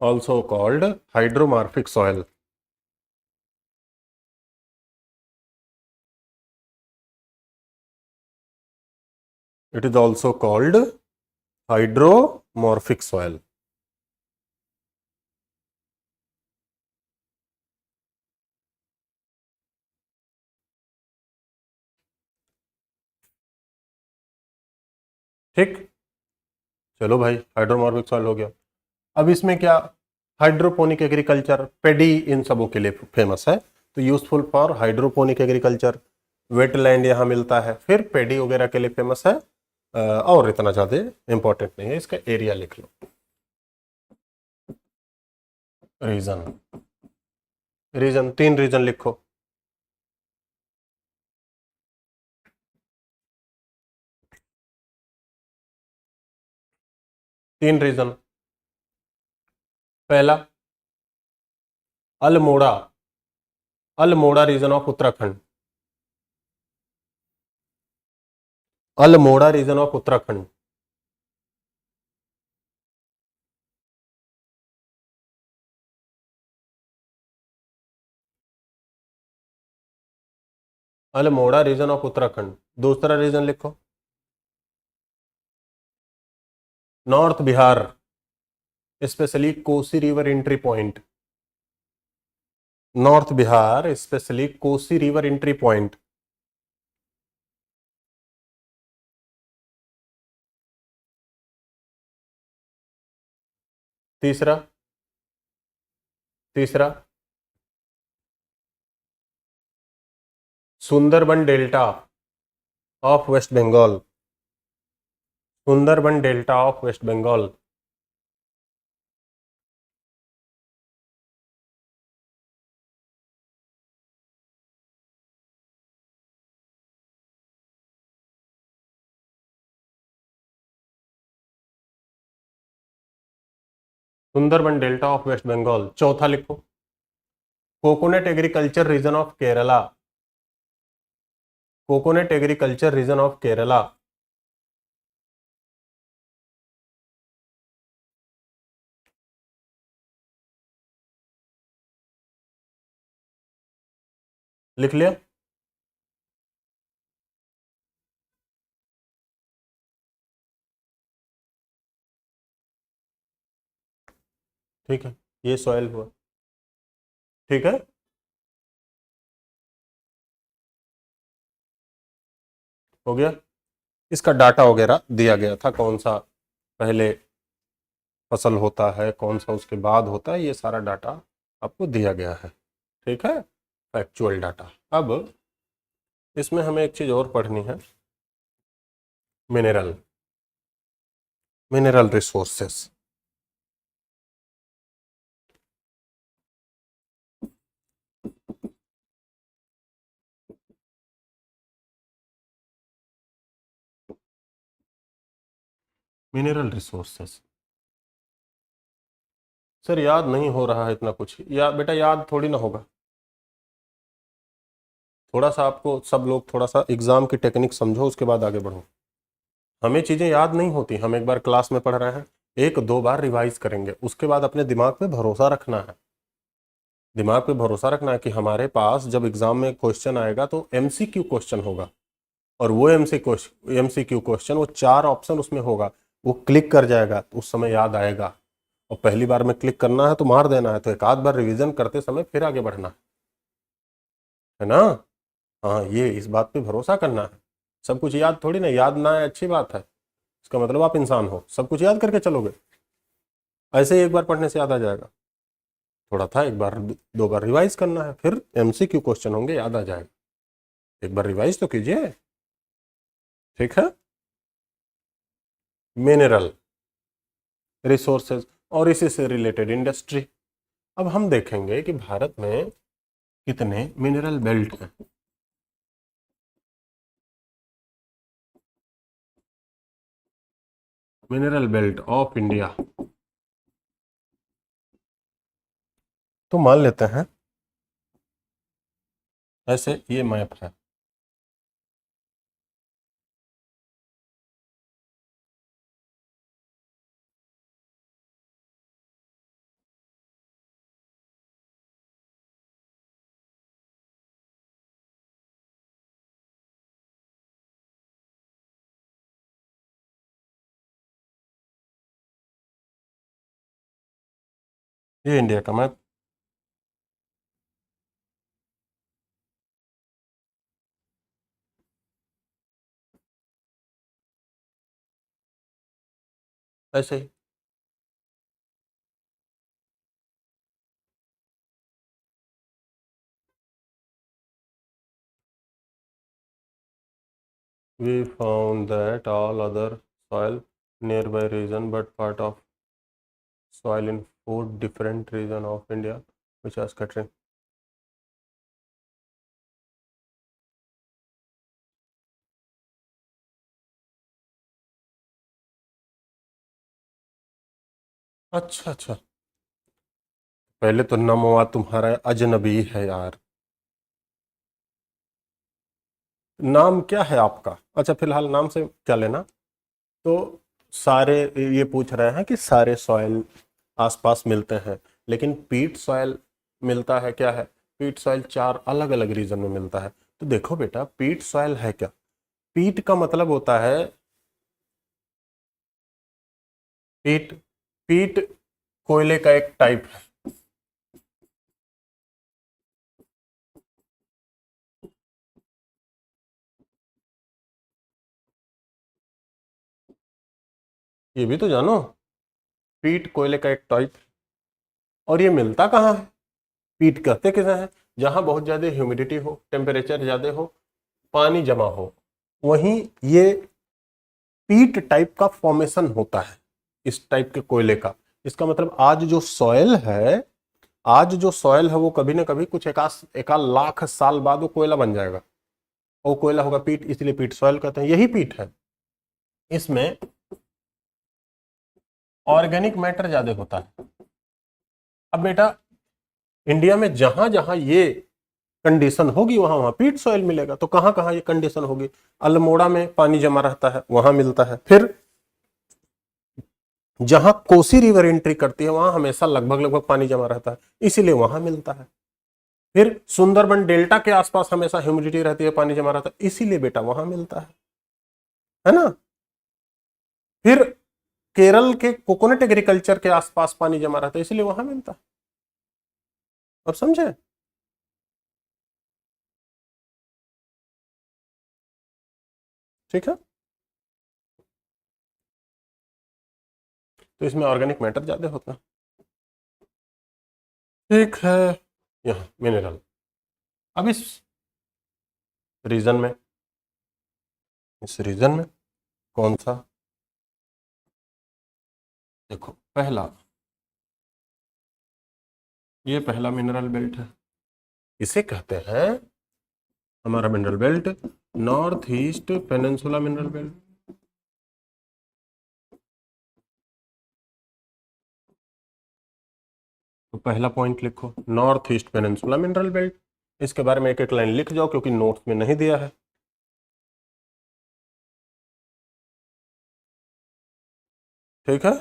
also called hydromorphic soil. It is also called hydromorphic soil. ठीक, चलो भाई, हाइड्रोमॉर्फिक सॉइल हो गया। अब इसमें क्या, हाइड्रोपोनिक एग्रीकल्चर, पेडी इन सबों के लिए फेमस है, तो useful for hydroponic agriculture. Wetland यहाँ मिलता है, फिर पेडी वगैरह के लिए फेमस है, और इतना ज़्यादा इंपॉर्टेंट नहीं है। इसका एरिया लिख लो। रीजन, रीजन 3 रीजन लिखो। तीन रीजन। पहला, Almora, Almora region of Uttarakhand, Almora region of Uttarakhand. Almora region of Uttarakhand. दूसरा रीजन लिखो, north Bihar, specially Kosi river entry point. North Bihar specially Kosi river entry point. तीसरा, तीसरा Sundarban delta of West Bengal. Sundarban delta of West Bengal. Sundarban delta of West Bengal. चौथा लिखो, coconut agriculture region of Kerala. Coconut agriculture region of Kerala. लिख लिया? ठीक है, ये सॉइल हुआ। ठीक है, हो गया। इसका डाटा वगैरह दिया गया था, कौन सा पहले फसल होता है, कौन सा उसके बाद होता है, ये सारा डाटा आपको दिया गया है। ठीक है, फैक्चुअल डाटा। अब इसमें हमें एक चीज और पढ़नी है, mineral, mineral resources. Mineral resources sir याद नहीं हो रहा है इतना कुछ, या बेटा याद थोड़ी ना होगा। थोड़ा सा आपको सब लोग थोड़ा सा एग्जाम की टेक्निक समझो, उसके बाद आगे बढ़ो। हमें चीजें याद नहीं होती, हम एक बार क्लास में पढ़ रहे हैं, एक दो बार रिवाइज करेंगे, उसके बाद अपने दिमाग पे भरोसा रखना है। दिमाग पे भरोसा रखना है कि हमारे पास जब एग्जाम में क्वेश्चन आएगा तो एमसीक्यू क्वेश्चन होगा, और वो एमसीक्यू क्वेश्चन, वो 4 ऑप्शन उसमें होगा, वो क्लिक कर जाएगा तो उस समय याद आएगा। और पहली बार में क्लिक करना है तो मार देना है, तो एक आध बार रिवीजन करते समय फिर आगे बढ़ना है ना। हाँ, ये इस बात पे भरोसा करना है। सब कुछ याद थोड़ी ना, याद ना है अच्छी बात है, इसका मतलब आप इंसान हो, सब कुछ याद करके चलोगे? ऐसे ही एक बार पढ़ने से याद आ जाएगा? थोड़ा था, एक बार दो बार रिवाइज करना है, फिर एमसीक्यू क्वेश्चन होंगे, याद आ जाएगा। एक बार रिवाइज तो कीजिए। ठीक है, मिनरल रिसोर्सेज और इसी से रिलेटेड इंडस्ट्री। अब हम देखेंगे कि भारत में कितने मिनरल बेल्ट हैं। मिनरल बेल्ट ऑफ इंडिया, तो मान लेते हैं ऐसे, ये मैप है। ये इंडिया का मैप। ऐसे ही we found that all other soil nearby region but part of soil in 4 different region of India which are scattering. अच्छा अच्छा, पहले तो नमवा तुम्हारा अजनबी है यार। नाम क्या है आपका? अच्छा, फिलहाल नाम से क्या लेना। तो सारे ये पूछ रहे हैं कि सारे सॉइल आसपास मिलते हैं, लेकिन पीट सॉइल मिलता है क्या है? पीट सॉइल 4 अलग अलग रीजन में मिलता है। तो देखो बेटा, पीट सॉइल है क्या? पीट का मतलब होता है, पीट पीट कोयले का एक टाइप है। ये भी तो जानो, पीट कोयले का एक टाइप। और ये मिलता कहाँ है? पीट कहते किसे हैं? जहां बहुत ज्यादा ह्यूमिडिटी हो, टेम्परेचर ज्यादा हो, पानी जमा हो, वहीं ये पीट टाइप का फॉर्मेशन होता है, इस टाइप के कोयले का। इसका मतलब आज जो सॉयल है वो कभी ना कभी कुछ एकाध लाख साल बाद वो कोयला बन जाएगा, वो कोयला होगा पीट, इसलिए पीट सॉयल कहते हैं। यही पीट है। इसमें ऑर्गेनिक मैटर ज्यादा होता है। अब बेटा, इंडिया में जहां जहां ये कंडीशन होगी वहां वहां पीट सॉइल मिलेगा। तो कहां कहां ये कंडीशन होगी? अल्मोड़ा में पानी जमा रहता है, वहां मिलता है। फिर जहां कोसी रिवर एंट्री करती है वहां हमेशा लगभग लगभग पानी जमा रहता है, इसीलिए वहां मिलता है। फिर सुंदरबन डेल्टा के आसपास हमेशा ह्यूमिडिटी रहती है, पानी जमा रहता है, इसीलिए बेटा वहां मिलता है ना? फिर केरल के कोकोनट एग्रीकल्चर के आसपास पानी जमा रहता है, इसलिए वहां मिलता है। अब समझे? ठीक है। तो इसमें ऑर्गेनिक मैटर ज्यादा होता है। ठीक है। यहाँ मिनरल। अब रीजन में इस रीजन में कौन सा? देखो, ये पहला मिनरल बेल्ट है, इसे कहते हैं हमारा mineral belt north east peninsula mineral belt. तो पहला पॉइंट लिखो, north east peninsula mineral belt. इसके बारे में एक एक लाइन लिख जाओ, क्योंकि नोट्स में नहीं दिया है। ठीक है।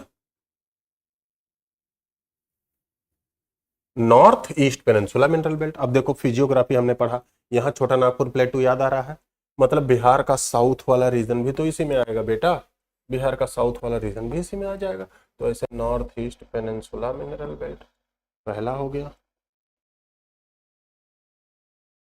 North east peninsula mineral belt. अब देखो, फिजियोग्राफी हमने पढ़ा, यहाँ छोटा नागपुर प्लेटू याद आ रहा है, मतलब बिहार का साउथ वाला रीजन भी तो इसी में आएगा बेटा, बिहार का साउथ वाला रीजन भी इसी में आ जाएगा। तो ऐसे north east peninsula mineral belt पहला हो गया।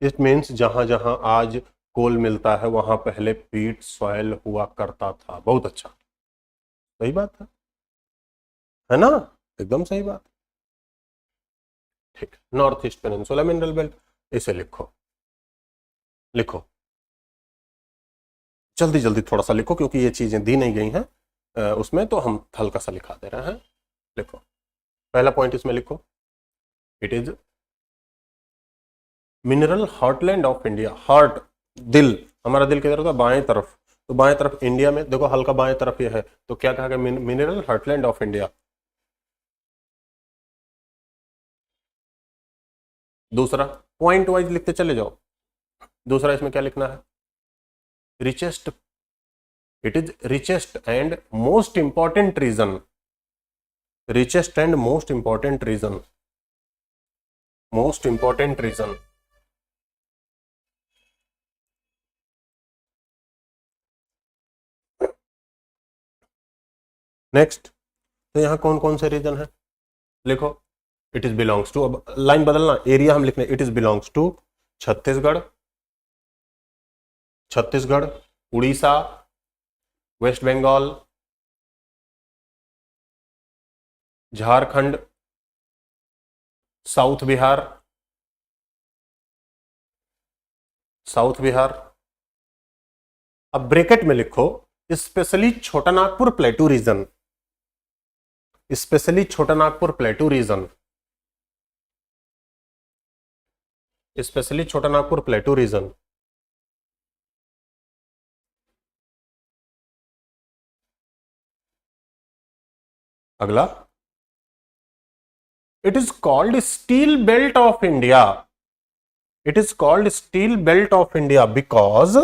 इट मीन्स जहां जहां आज कोल मिलता है वहां पहले पीट सॉइल हुआ करता था। बहुत अच्छा, सही बात है ना? एकदम सही बात। ठीक, north east peninsula mineral belt, इसे लिखो। लिखो जल्दी जल्दी, थोड़ा सा लिखो, क्योंकि ये चीजें दी नहीं गई हैं उसमें, तो हम हल्का सा लिखा दे रहे हैं। लिखो, पहला पॉइंट इसमें लिखो, it is mineral heartland of India. Heart, दिल, हमारा दिल किधर होता है? बाएं तरफ। तो बाएं तरफ इंडिया में देखो, हल्का बाएं तरफ ये है, तो क्या कहा गया? Mineral heartland of India. दूसरा, पॉइंट वाइज लिखते चले जाओ। दूसरा इसमें क्या लिखना है? Richest, it is richest and most important region. Richest and most important region, most important region. Next, तो यहां कौन कौन से रीजन है? लिखो, इट इज बिलोंग्स टू, अब लाइन बदलना, एरिया हम लिखने, it is belongs to Chhattisgarh, Chhattisgarh, Orissa, West Bengal, Jharkhand, south Bihar, south Bihar. अब ब्रैकेट में लिखो, स्पेशली छोटा नागपुर प्लेटू रीजन, स्पेशली छोटा नागपुर प्लेटू रीजन, स्पेशली छोटा नागपुर प्लेटू रीजन। अगला, it is called steel belt of India. It is called steel belt of India because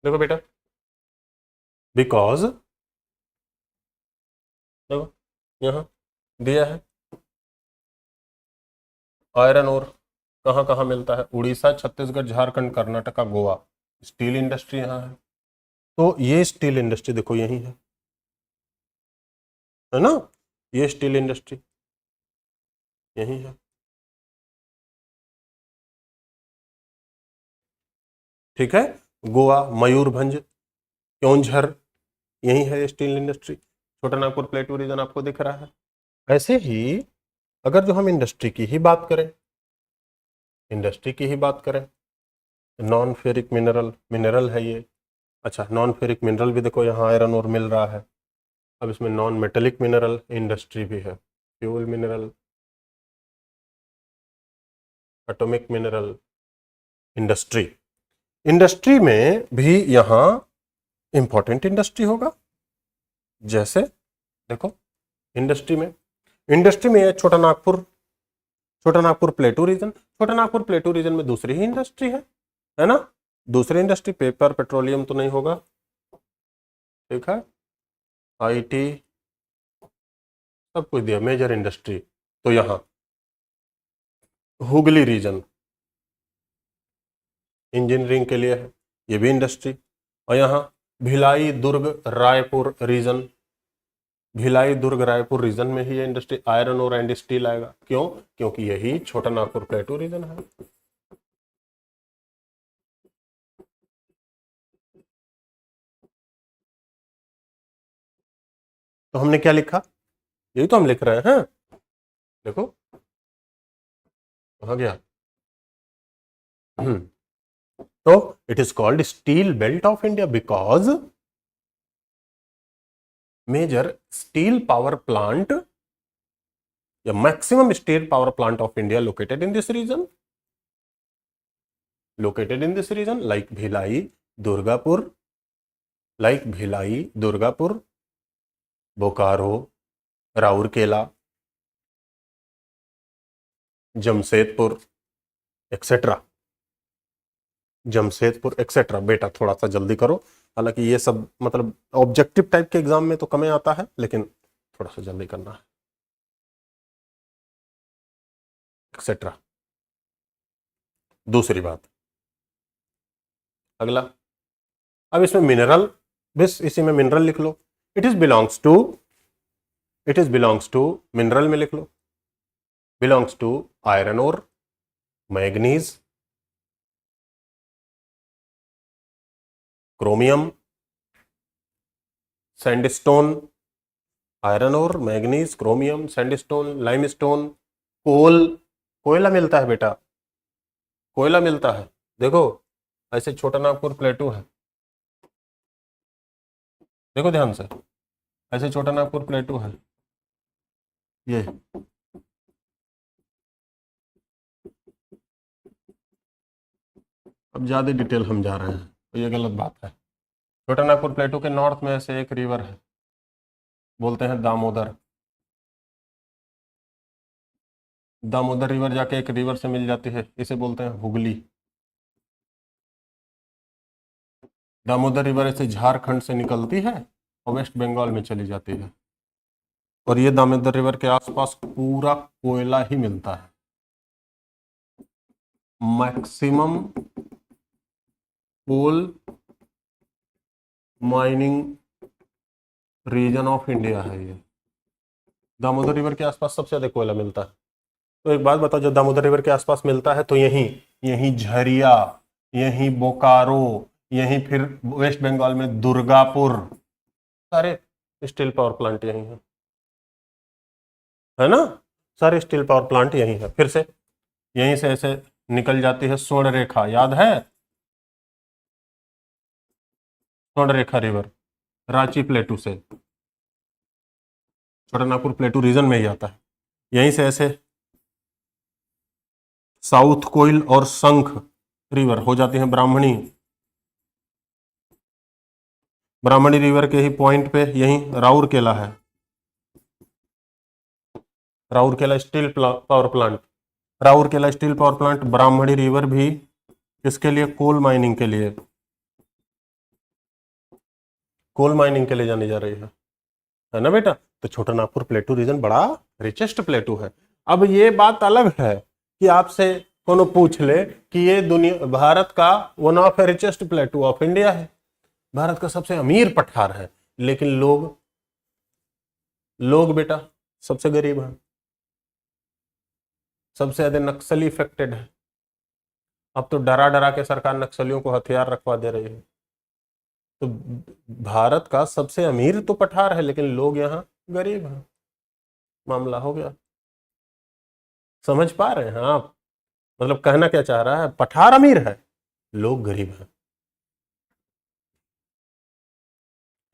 देखो बेटा, because देखो यहां दिया है, आयरन ओर कहाँ कहाँ मिलता है? उड़ीसा, छत्तीसगढ़, झारखंड, कर्नाटका, गोवा। स्टील इंडस्ट्री यहाँ है, तो ये स्टील इंडस्ट्री देखो यही है ना, ये स्टील इंडस्ट्री यही है। ठीक है, गोवा, मयूरभंज, क्योंझर, यही है स्टील इंडस्ट्री। छोटा नागपुर प्लेटू रीजन आपको दिख रहा है। ऐसे ही अगर जो हम इंडस्ट्री की ही बात करें, इंडस्ट्री की ही बात करें, नॉन फेरिक मिनरल, मिनरल है ये। अच्छा, नॉन फेरिक मिनरल भी देखो यहाँ आयरन और मिल रहा है। अब इसमें नॉन मेटेलिक मिनरल इंडस्ट्री भी है, fuel mineral, atomic mineral, industry. Industry में भी यहाँ इंपॉर्टेंट इंडस्ट्री होगा, जैसे देखो इंडस्ट्री में छोटा नागपुर प्लेटू रीजन। छोटा नागपुर प्लेटू रीजन में दूसरी ही इंडस्ट्री है ना, दूसरी इंडस्ट्री, पेपर पेट्रोलियम तो नहीं होगा, ठीक है, आईटी सब कुछ दिया, मेजर इंडस्ट्री। तो यहाँ हुगली रीजन इंजीनियरिंग के लिए है, ये भी इंडस्ट्री। और यहाँ भिलाई दुर्ग रायपुर रीजन, भिलाई दुर्ग रायपुर रीजन में ही ये इंडस्ट्री, आयरन और एंड स्टील आएगा। क्यों? क्योंकि यही छोटा नागपुर प्लेटू रीजन है। तो हमने क्या लिखा? यही तो हम लिख रहे हैं, देखो कहाँ गया। तो it is called steel belt of India because major steel power plant या maximum steel power plant of India located in this region, like Bhilai Durgapur, Bokaro, Rourkela, Jamshedpur etcetera. बेटा थोड़ा सा जल्दी करो, हालांकि ये सब मतलब ऑब्जेक्टिव टाइप के एग्जाम में तो कम आता है, लेकिन थोड़ा सा जल्दी करना है, एक्सेट्रा। दूसरी बात, अगला, अब इसमें मिनरल, बस इसी में मिनरल लिख लो। It is belongs to mineral में लिख लो, belongs to iron ore, manganese, chromium, sandstone, iron और मैग्नीज, क्रोमियम, सैंडस्टोन, लाइमस्टोन, कोयला मिलता है बेटा, कोयला मिलता है। देखो ऐसे छोटा नागपुर प्लेटू है, देखो ध्यान से, ऐसे छोटा नागपुर प्लेटू है ये, अब ज्यादा डिटेल हम जा रहे हैं तो ये गलत बात है। छोटा नागपुर प्लेटू के नॉर्थ में ऐसे एक रिवर है, बोलते हैं दामोदर। दामोदर रिवर जाके एक रिवर से मिल जाती है, इसे बोलते हैं हुगली। दामोदर रिवर ऐसे झारखंड से निकलती है और वेस्ट बंगाल में चली जाती है, और ये दामोदर रिवर के आसपास पूरा कोयला ही मिलता है। Maximum coal mining region of India है ये, दामोदर रिवर के आसपास सबसे ज्यादा कोयला मिलता है। तो एक बात बताओ, जब दामोदर रिवर के आसपास मिलता है तो यहीं झरिया, यहीं बोकारो, यहीं फिर वेस्ट बंगाल में दुर्गापुर, सारे स्टील पावर प्लांट यहीं है ना, सारे स्टील पावर प्लांट यहीं है। फिर से यहीं से ऐसे निकल जाती है स्वर्ण रेखा, याद है स्वर्ण रेखा रिवर, रांची प्लेटू से, छोटा नागपुर प्लेटू रीजन में ही आता है। यहीं से ऐसे साउथ कोयल और शंख रिवर हो जाती है ब्राह्मणी रिवर के ही पॉइंट पे यहीं राउरकेला है, Rourkela steel power plant, Rourkela steel power plant, Brahmani river भी किसके लिए? कोल माइनिंग के लिए, कोल माइनिंग के लिए जानी जा रही है ना बेटा। तो छोटा नागपुर प्लेटू रीजन बड़ा रिचेस्ट प्लेटू है। अब ये बात अलग है कि आपसे कोनो पूछ ले कि ये दुनिया भारत का one of richest प्लेटू of India है, भारत का सबसे अमीर पठार है, लेकिन लोग लोग बेटा सबसे गरीब हैं, सबसे ज्यादा नक्सली इफेक्टेड है। अब तो डरा डरा के सरकार नक्सलियों को हथियार रखवा दे रही है। तो भारत का सबसे अमीर तो पठार है, लेकिन लोग यहाँ गरीब हैं। मामला हो गया। समझ पा रहे हैं आप? मतलब कहना क्या चाह रहा है, पठार अमीर है, लोग गरीब हैं,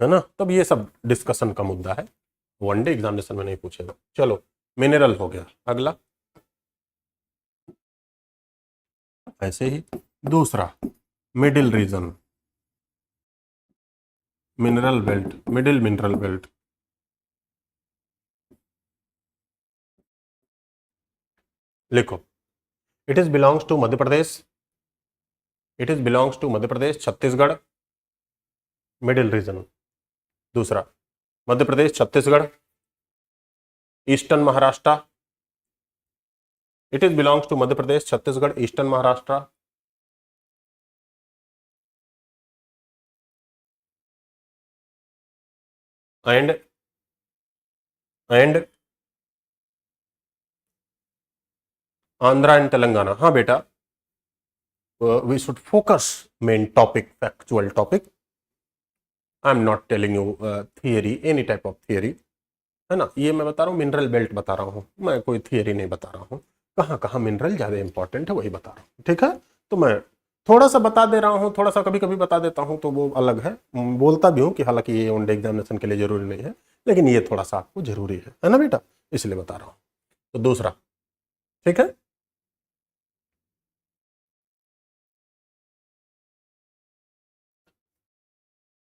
है ना। तब ये सब डिस्कशन का मुद्दा है, वनडे एग्जामिनेशन में नहीं पूछेगा। चलो मिनरल हो गया। अगला ऐसे ही दूसरा middle region, mineral belt, middle mineral belt. लिखो, it is belongs to Madhya Pradesh, it is belongs to Madhya Pradesh, Chhattisgarh, middle region. दूसरा Madhya Pradesh, Chhattisgarh, eastern Maharashtra, it is belongs to Madhya Pradesh, Chhattisgarh, eastern Maharashtra, and Andhra and Telangana. हाँ बेटा, we should focus main topic, factual topic. I am not telling you theory, any type of theory, है ना। ये मैं बता रहा हूँ, मिनरल बेल्ट बता रहा हूँ मैं, कोई थियरी नहीं बता रहा हूँ। कहाँ कहाँ मिनरल ज्यादा इंपॉर्टेंट है वही बता रहा हूँ, ठीक है। तो मैं थोड़ा सा बता दे रहा हूँ, थोड़ा सा कभी कभी बता देता हूँ, तो वो अलग है। बोलता भी हूँ कि हालांकि ये वनडे एग्जामिनेशन के लिए जरूरी नहीं है, लेकिन ये थोड़ा सा आपको जरूरी है ना बेटा, इसलिए बता रहा हूँ। तो दूसरा, ठीक है।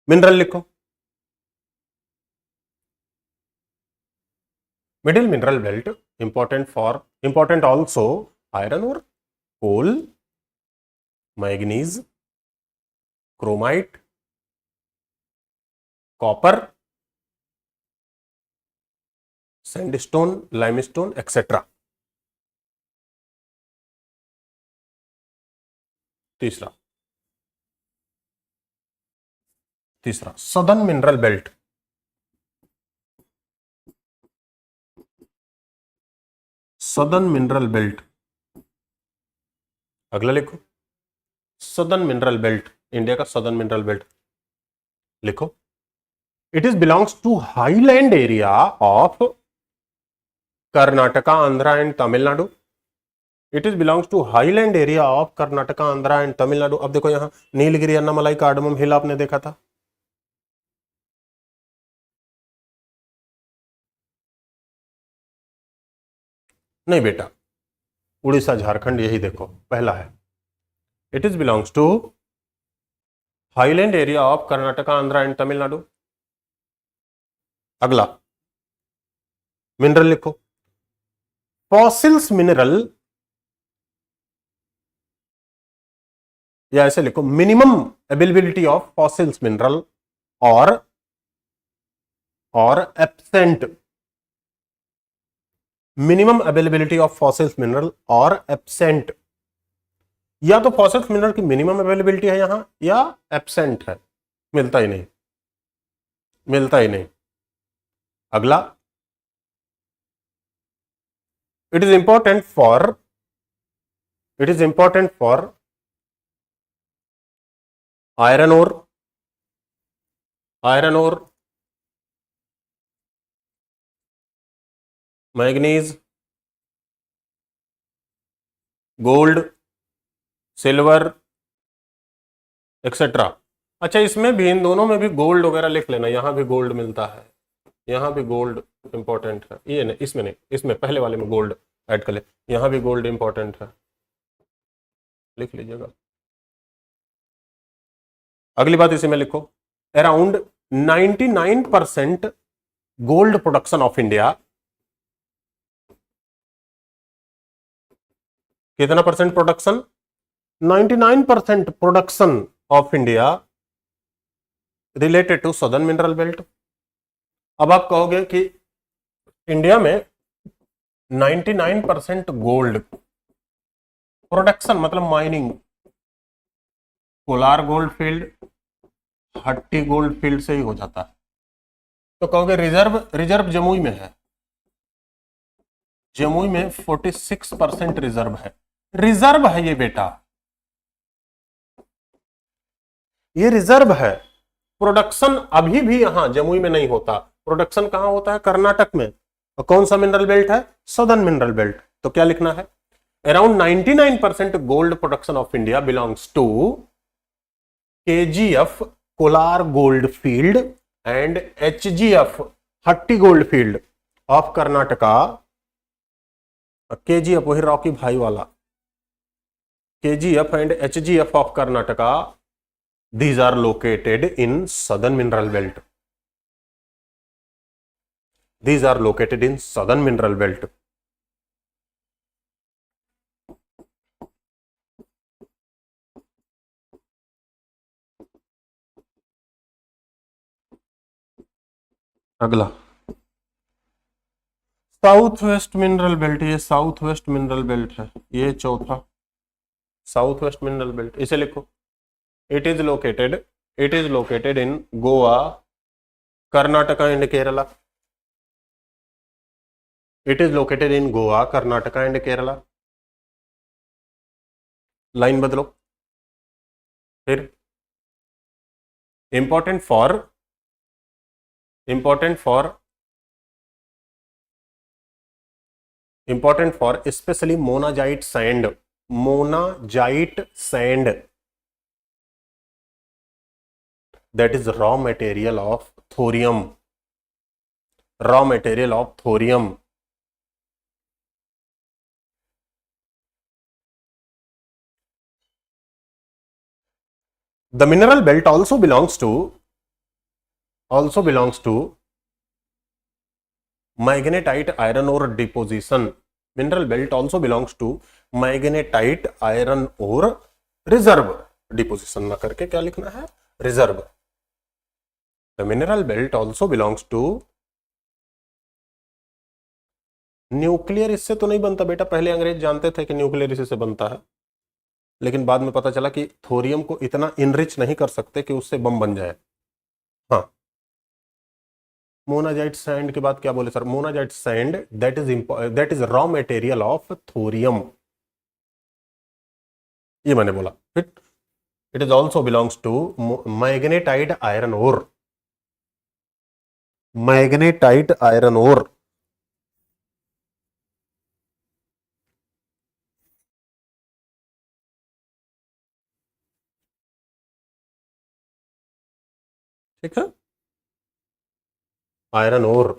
मिनरल लिखो, middle mineral belt important also iron और coal, manganese, chromite, copper, sandstone, limestone etcetera. तीसरा southern mineral belt, southern mineral belt. अगला लिखो, सदर्न मिनरल बेल्ट, इंडिया का सदर्न मिनरल बेल्ट। लिखो, it is belongs to highland area of Karnataka, Andhra and Tamil Nadu. It is belongs to highland area of Karnataka, Andhra and Tamil Nadu. अब देखो यहां Nilgiri, Annamalai, cardamom हिल आपने देखा था, नहीं बेटा, उड़ीसा, झारखंड, यही देखो पहला है। It is belongs to highland area of Karnataka, Andhra and Tamil Nadu. अगला मिनरल लिखो, फॉसिल्स मिनरल, या ऐसे लिखो, minimum availability of fossils mineral और absent, minimum availability of fossils mineral और एब्सेंट। या तो फॉसिल्स मिनरल की मिनिमम अवेलेबिलिटी है यहां, या एब्सेंट है, मिलता ही नहीं, मिलता ही नहीं। अगला, it is important for iron ore, manganese, gold, silver etcetera. अच्छा, इसमें भी, इन दोनों में भी गोल्ड वगैरह लिख लेना, यहां भी गोल्ड मिलता है, यहां भी गोल्ड इंपॉर्टेंट है। ये नहीं, इसमें नहीं, इसमें पहले वाले में गोल्ड ऐड कर ले, यहां भी गोल्ड इंपॉर्टेंट है, लिख लीजिएगा। अगली बात इसी में लिखो, around 99% gold production of India, कितना percent production? 99% production of India related to southern mineral belt. अब आप कहोगे कि इंडिया में 99% गोल्ड प्रोडक्शन मतलब mining, Kolar gold field, Hutti gold field से ही हो जाता है। तो कहोगे रिजर्व, रिजर्व जमुई में है, जमुई में 46% रिजर्व है, रिजर्व है ये बेटा, ये रिजर्व है। प्रोडक्शन अभी भी यहां जमुई में नहीं होता, प्रोडक्शन कहां होता है, कर्नाटक में। और कौन सा मिनरल बेल्ट है, सदर्न मिनरल बेल्ट। तो क्या लिखना है, around 99% gold production of India belongs to KGF Kolar gold field and HGF Hutti gold field of Karnataka. KGF वही रॉकी भाई वाला, KGF and HGF of Karnataka, these are located in southern mineral belt, these are located in southern mineral belt। अगला south west mineral belt, ये south west mineral belt है, ये चौथा south west mineral belt, इसे लिखो। It is located in Goa, Karnataka and Kerala. It is located in Goa, Karnataka and Kerala. Line बदलो फिर। Important for specially monazite sand that is raw material of thorium, the mineral belt also belongs to magnetite iron ore deposition, mineral belt also belongs to magnetite iron ore reserve deposition, ना करके क्या लिखना है, reserve। The mineral belt also belongs to nuclear, इससे तो नहीं बनता बेटा, पहले अंग्रेज जानते थे कि न्यूक्लियर इससे बनता है, लेकिन बाद में पता चला कि थोरियम को इतना इनरिच नहीं कर सकते कि उससे बम बन जाए। हाँ, मोनाजाइट सैंड के बाद क्या बोले sir, monazite sand that is raw material of thorium, ये मैंने बोला। It is also belongs to magnetite iron ore, magnetite iron ore. ठीक है, iron ore,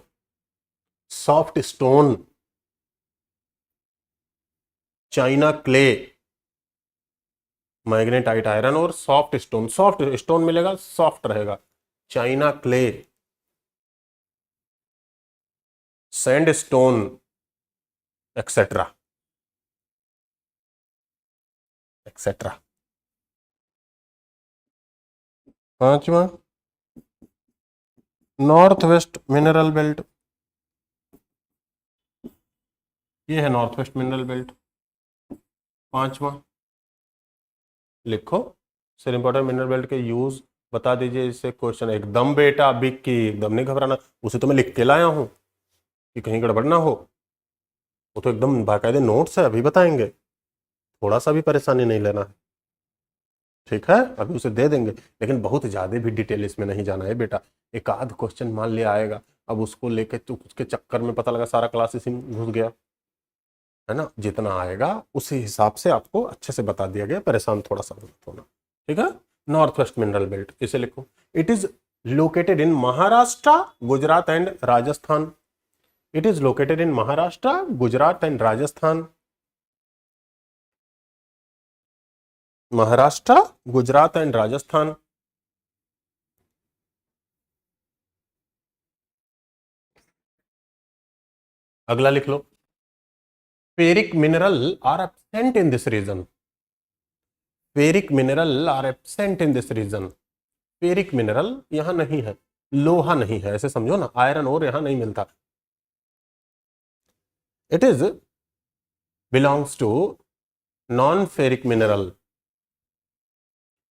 soft stone, china clay, magnetite iron और सॉफ्ट स्टोन मिलेगा, सॉफ्ट रहेगा, china clay, sand stone etcetera etcetera. पांचवा north west mineral belt, ये है north west mineral belt, पांचवा लिखो। सर इंपॉर्टेंट मिनरल बेल्ट के यूज बता दीजिए, इससे क्वेश्चन एकदम बेटा बिग की एकदम नहीं घबराना, उसे तो मैं लिख के लाया हूं कि कहीं गड़बड़ ना हो, वो तो एकदम बाकायदे नोट्स है, अभी बताएंगे, थोड़ा सा भी परेशानी नहीं लेना है, ठीक है, अभी उसे दे देंगे, लेकिन बहुत ज्यादा भी डिटेल इसमें नहीं जाना है बेटा। एक आध क्वेश्चन मान लिया आएगा, अब उसको लेके तो उसके चक्कर में पता लगा सारा क्लास इसी में घुस गया, है ना, जितना आएगा उसी हिसाब से आपको अच्छे से बता दिया गया, परेशान थोड़ा सा मत होना, ठीक है। नॉर्थ वेस्ट मिनरल बेल्ट, इसे लिखो। It is located in Maharashtra, Gujarat and Rajasthan. It is located in Maharashtra, Gujarat and Rajasthan, Maharashtra, Gujarat and Rajasthan. अगला लिख लो, ferric mineral are absent in this region, ferric mineral are absent in this region. Ferric mineral यहां नहीं है, लोहा नहीं है, ऐसे समझो ना, आयरन और यहां नहीं मिलता। It is belongs to non-ferric mineral.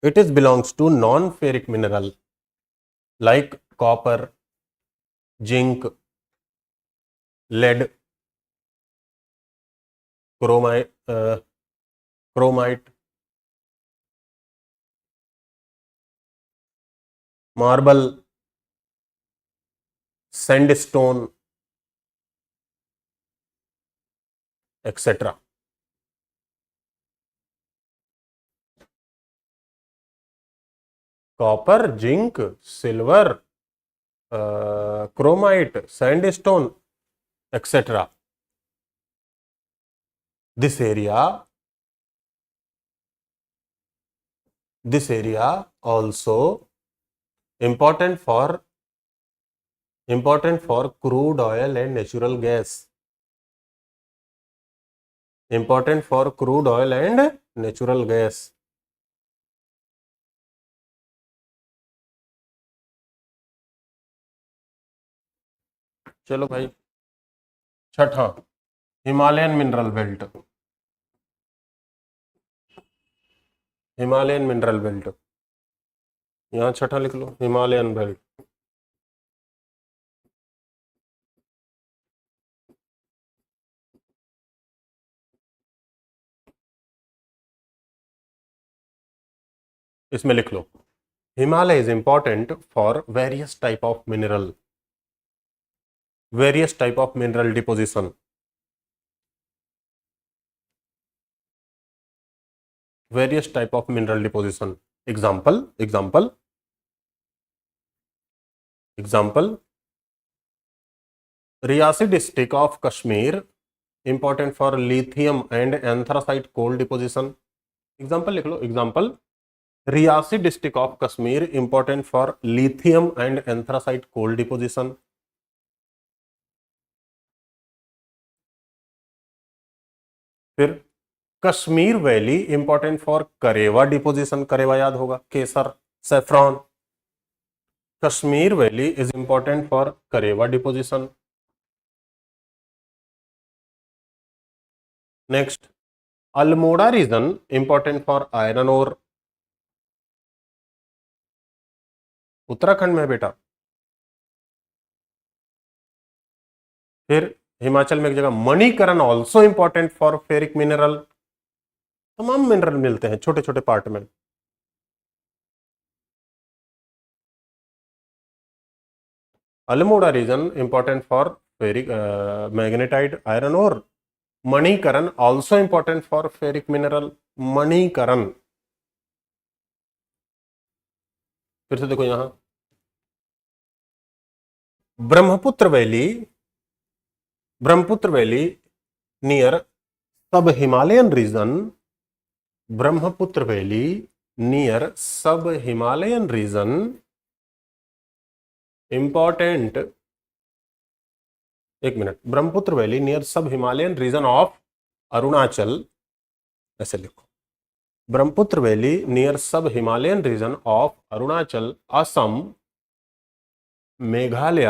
It is belongs to non-ferric mineral like copper, zinc, lead, chromite, chromite, marble, sandstone, etc. Copper, zinc, silver, chromite, sandstone, etc. This area also important for crude oil and natural gas. Important for crude oil and natural gas. चलो भाई, छठा, Himalayan mineral belt. Himalayan mineral belt, यहाँ छठा लिख लो, Himalayan belt. इसमें लिख लो, Himalaya is important for various type of mineral, various type of mineral deposition. Various type of mineral deposition. Example, Riasi district of Kashmir, important for lithium and anthracite coal deposition. Example लिख लो, example, Riasi district of Kashmir, important for lithium and anthracite coal deposition. फिर Kashmir valley, important for Karewa deposition. Karewa याद होगा, केसर, saffron. Kashmir valley is important for Karewa deposition. Next, Almora region, important for iron ore. Uttarakhand में बेटा. फिर हिमाचल में एक जगह Manikaran, also important for ferric mineral. तमाम मिनरल मिलते हैं छोटे छोटे पार्ट में. Almora region important for ferric magnetite iron ore. Manikaran also important for ferric mineral. Manikaran. फिर से देखो यहां, Brahmaputra valley near sub Himalayan region. Brahmaputra valley near sub Himalayan region, important. एक minute, Brahmaputra valley near sub Himalayan region of Arunachal, ऐसे लिखो. Brahmaputra valley near sub Himalayan region of Arunachal, Assam, Meghalaya,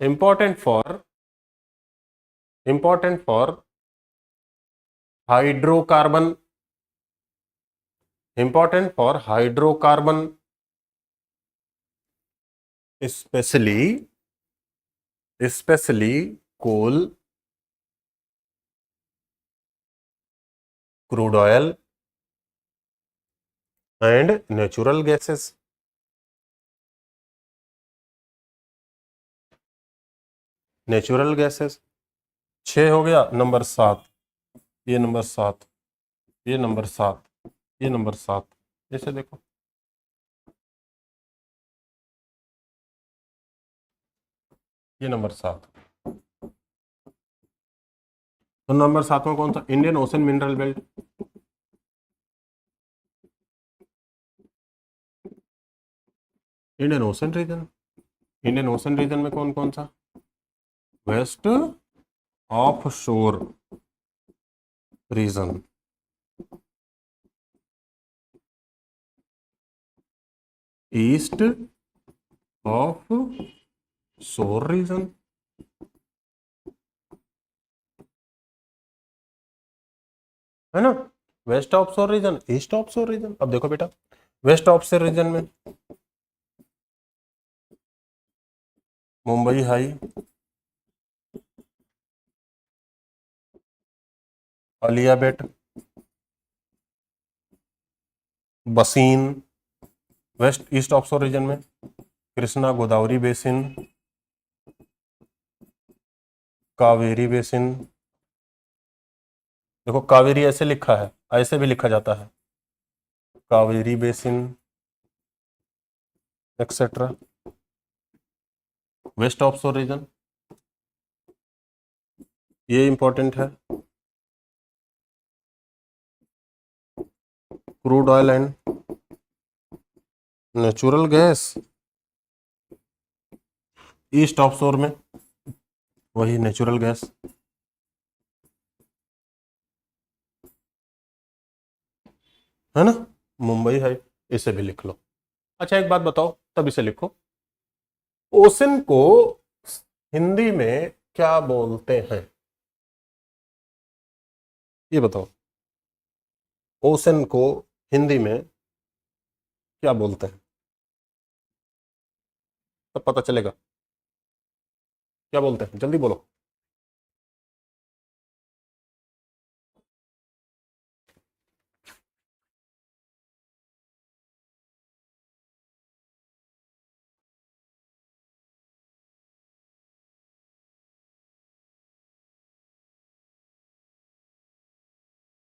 important for hydrocarbon. Important for hydrocarbon, specially coal, crude oil and natural gases. Natural gases 6 हो गया. Number 7, ये number 7, ये number 7, ये number 7. ऐसे देखो, ये नंबर 7. तो नंबर 7 में कौन सा? Indian ocean mineral belt. Indian ocean region. Indian ocean region में कौन कौन सा? West of shore region, east of shore region, है ना। West offshore region, east offshore region. अब देखो बेटा, वेस्ट ऑफशोर रीजन में मुंबई हाई, अलियाबेट, बसीन। वेस्ट ईस्ट ऑफशोर रीजन में कृष्णा गोदावरी बेसिन, कावेरी बेसिन। देखो कावेरी ऐसे लिखा है, ऐसे भी लिखा जाता है, Kaveri basin etcetera. West offshore region, ये इंपॉर्टेंट है, crude oil and natural gas. East offshore में वही नेचुरल गैस। है ना, मुंबई है, इसे भी लिख लो। अच्छा एक बात बताओ, तब इसे लिखो, ओशन को हिंदी में क्या बोलते हैं, ये बताओ, ओशन को हिंदी में क्या बोलते हैं, तब पता चलेगा क्या बोलते हैं, जल्दी बोलो।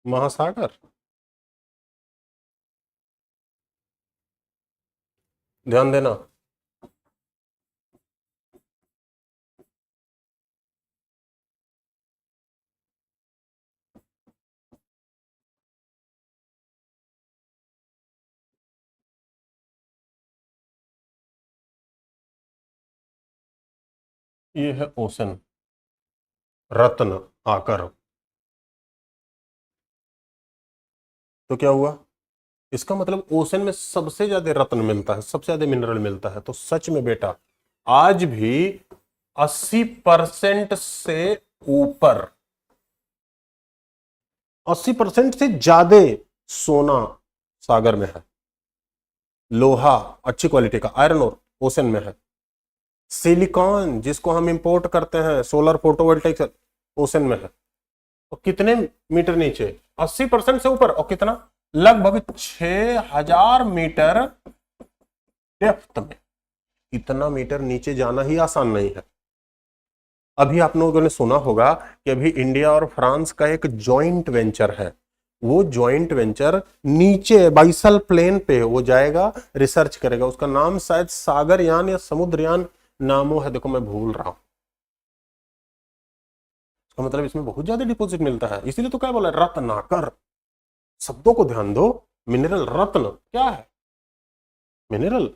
महासागर, ध्यान देना। ये है ओशन, रत्न आकर। तो क्या हुआ, इसका मतलब ओशन में सबसे ज्यादा रत्न मिलता है, सबसे ज्यादा मिनरल मिलता है। तो सच में बेटा आज भी 80% से ऊपर, 80% से ज्यादा सोना सागर में है, लोहा अच्छी क्वालिटी का, आयरन और ओशन में है, सिलिकॉन जिसको हम इंपोर्ट करते हैं सोलर फोटोवोल्टेइक ओशन में है। और कितने मीटर नीचे, 80% से ऊपर, और कितना, लगभग 6000 मीटर डेप्थ में। इतना मीटर नीचे जाना ही आसान नहीं है। अभी आप लोगों ने सुना होगा कि अभी इंडिया और फ्रांस का एक जॉइंट वेंचर है, वो जॉइंट वेंचर नीचे बाइसल प्लेन पे वो जाएगा, रिसर्च करेगा, उसका नाम शायद सागरयान या समुद्रयान नामो है, देखो मैं भूल रहा हूं। इसका मतलब इसमें बहुत ज्यादा डिपॉजिट मिलता है, इसीलिए तो क्या बोला, रत्नाकर। शब्दों को ध्यान दो, मिनरल रत्न क्या है, मिनरल।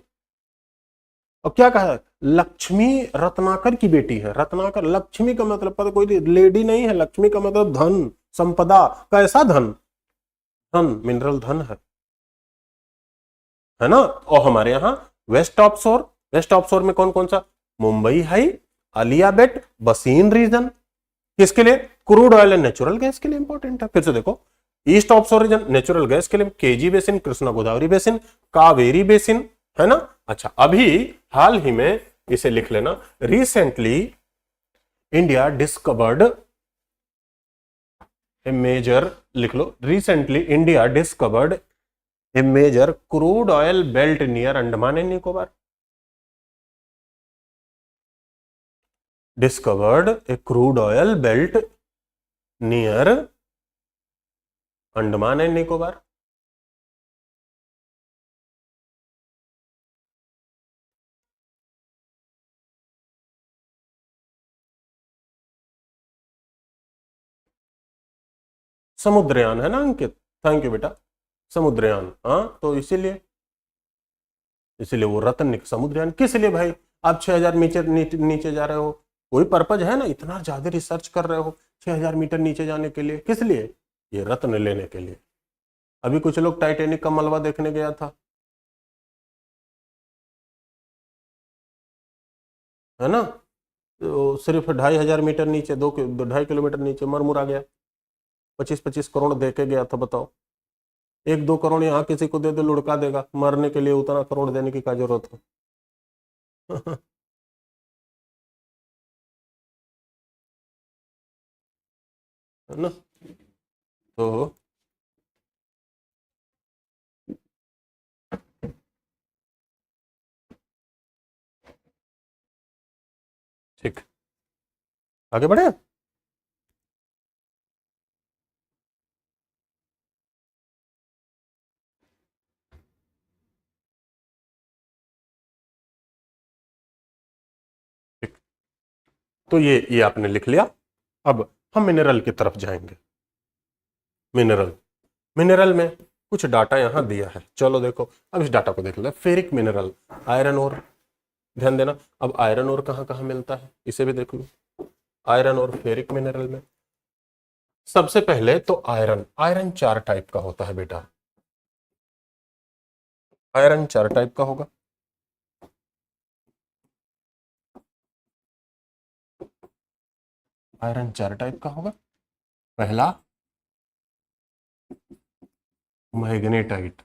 और क्या कहा है, लक्ष्मी रत्नाकर की बेटी है। रत्नाकर, लक्ष्मी का मतलब पता, कोई लेडी नहीं है, लक्ष्मी का मतलब धन, संपदा। कैसा धन, धन मिनरल धन है ना। और हमारे यहाँ वेस्ट ऑफशोर, वेस्ट ऑफशोर में कौन कौन सा, मुंबई हाई, अलियाबेट, बसीन रीजन, किसके लिए, crude oil and natural gas के लिए इंपॉर्टेंट है। फिर से देखो, east offshore region natural gas के लिए KG basin, Krishna Godavari basin, Kaveri basin, है ना। अच्छा अभी हाल ही में इसे लिख लेना, recently India discovered a major, लिख लो, recently India discovered a major crude oil belt near Andaman and Nicobar. Discovered a crude oil belt near Andaman and Nicobar. Samudrayaan है ना अंकित, थैंक यू बेटा, समुद्रयान। हाँ तो इसीलिए, इसीलिए वो रत्न समुद्रयान। किस लिए भाई, आप 6000 मीटर नीचे जा रहे हो, कोई पर्पज है ना, इतना ज्यादा रिसर्च कर रहे हो 6000 मीटर नीचे जाने के लिए, किस लिए, ये रत्न लेने के लिए। अभी कुछ लोग टाइटेनिक का मलबा देखने गया था, है ना, तो सिर्फ 2500 मीटर नीचे, 2-2.5 किलोमीटर नीचे मरमुरा गया। 25-25 करोड़ दे के गया था, बताओ। 1-2 करोड़ यहाँ किसी को दे दो, लुढ़का देगा। मरने के लिए उतना करोड़ देने की क्या जरूरत है? है ना? तो ठीक, आगे बढ़े। ठीक, तो ये आपने लिख लिया। अब हम मिनरल की तरफ जाएंगे। मिनरल, मिनरल में कुछ डाटा यहां दिया है, चलो देखो अब इस डाटा को देख लो। फेरिक मिनरल, आयरन और, ध्यान देना। अब आयरन और कहां कहां मिलता है इसे भी देख लो। आयरन और फेरिक मिनरल में सबसे पहले तो आयरन, आयरन 4 टाइप का होता है बेटा। आयरन 4 टाइप का होगा। आयरन 4 टाइप का होगा। पहला मैग्नेटाइट,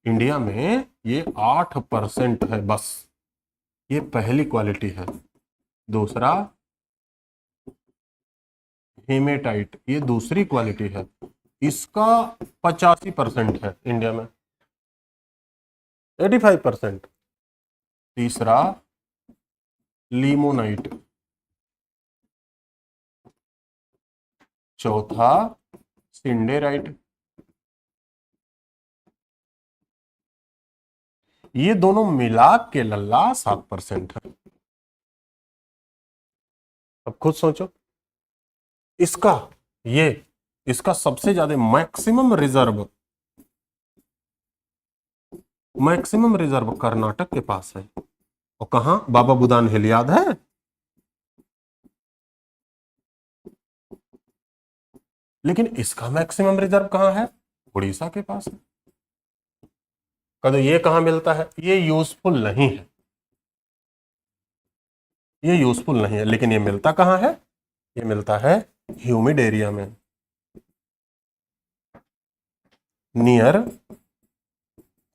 इंडिया में ये 8% है बस, ये पहली क्वालिटी है। दूसरा हेमेटाइट, ये दूसरी क्वालिटी है, इसका 85% है इंडिया में, 85%। तीसरा लीमोनाइट। चौथा सिंडेराइट। ये दोनों मिला के लल्ला 7% है। अब खुद सोचो, इसका ये इसका सबसे ज्यादा मैक्सिमम रिजर्व कर्नाटक के पास है। और कहा, बाबा बुदान हिल याद है? लेकिन इसका मैक्सिमम रिजर्व कहां है? उड़ीसा के पास है। कदो ये कहां मिलता है? ये यूजफुल नहीं है, ये यूजफुल नहीं है, लेकिन ये मिलता कहां है? ये मिलता है ह्यूमिड एरिया में, नियर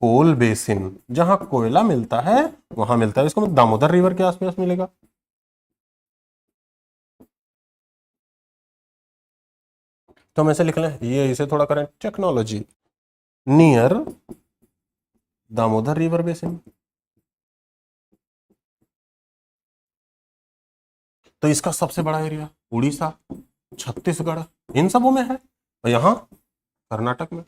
कोल बेसिन। जहां कोयला मिलता है वहां मिलता है। इसको मतलब दामोदर रिवर के आसपास मिलेगा। तो हम ऐसे लिख लें, ये इसे थोड़ा करें technology, near Damodar river basin. तो इसका सबसे बड़ा एरिया उड़ीसा, छत्तीसगढ़, इन सबों में है, और यहां कर्नाटक में।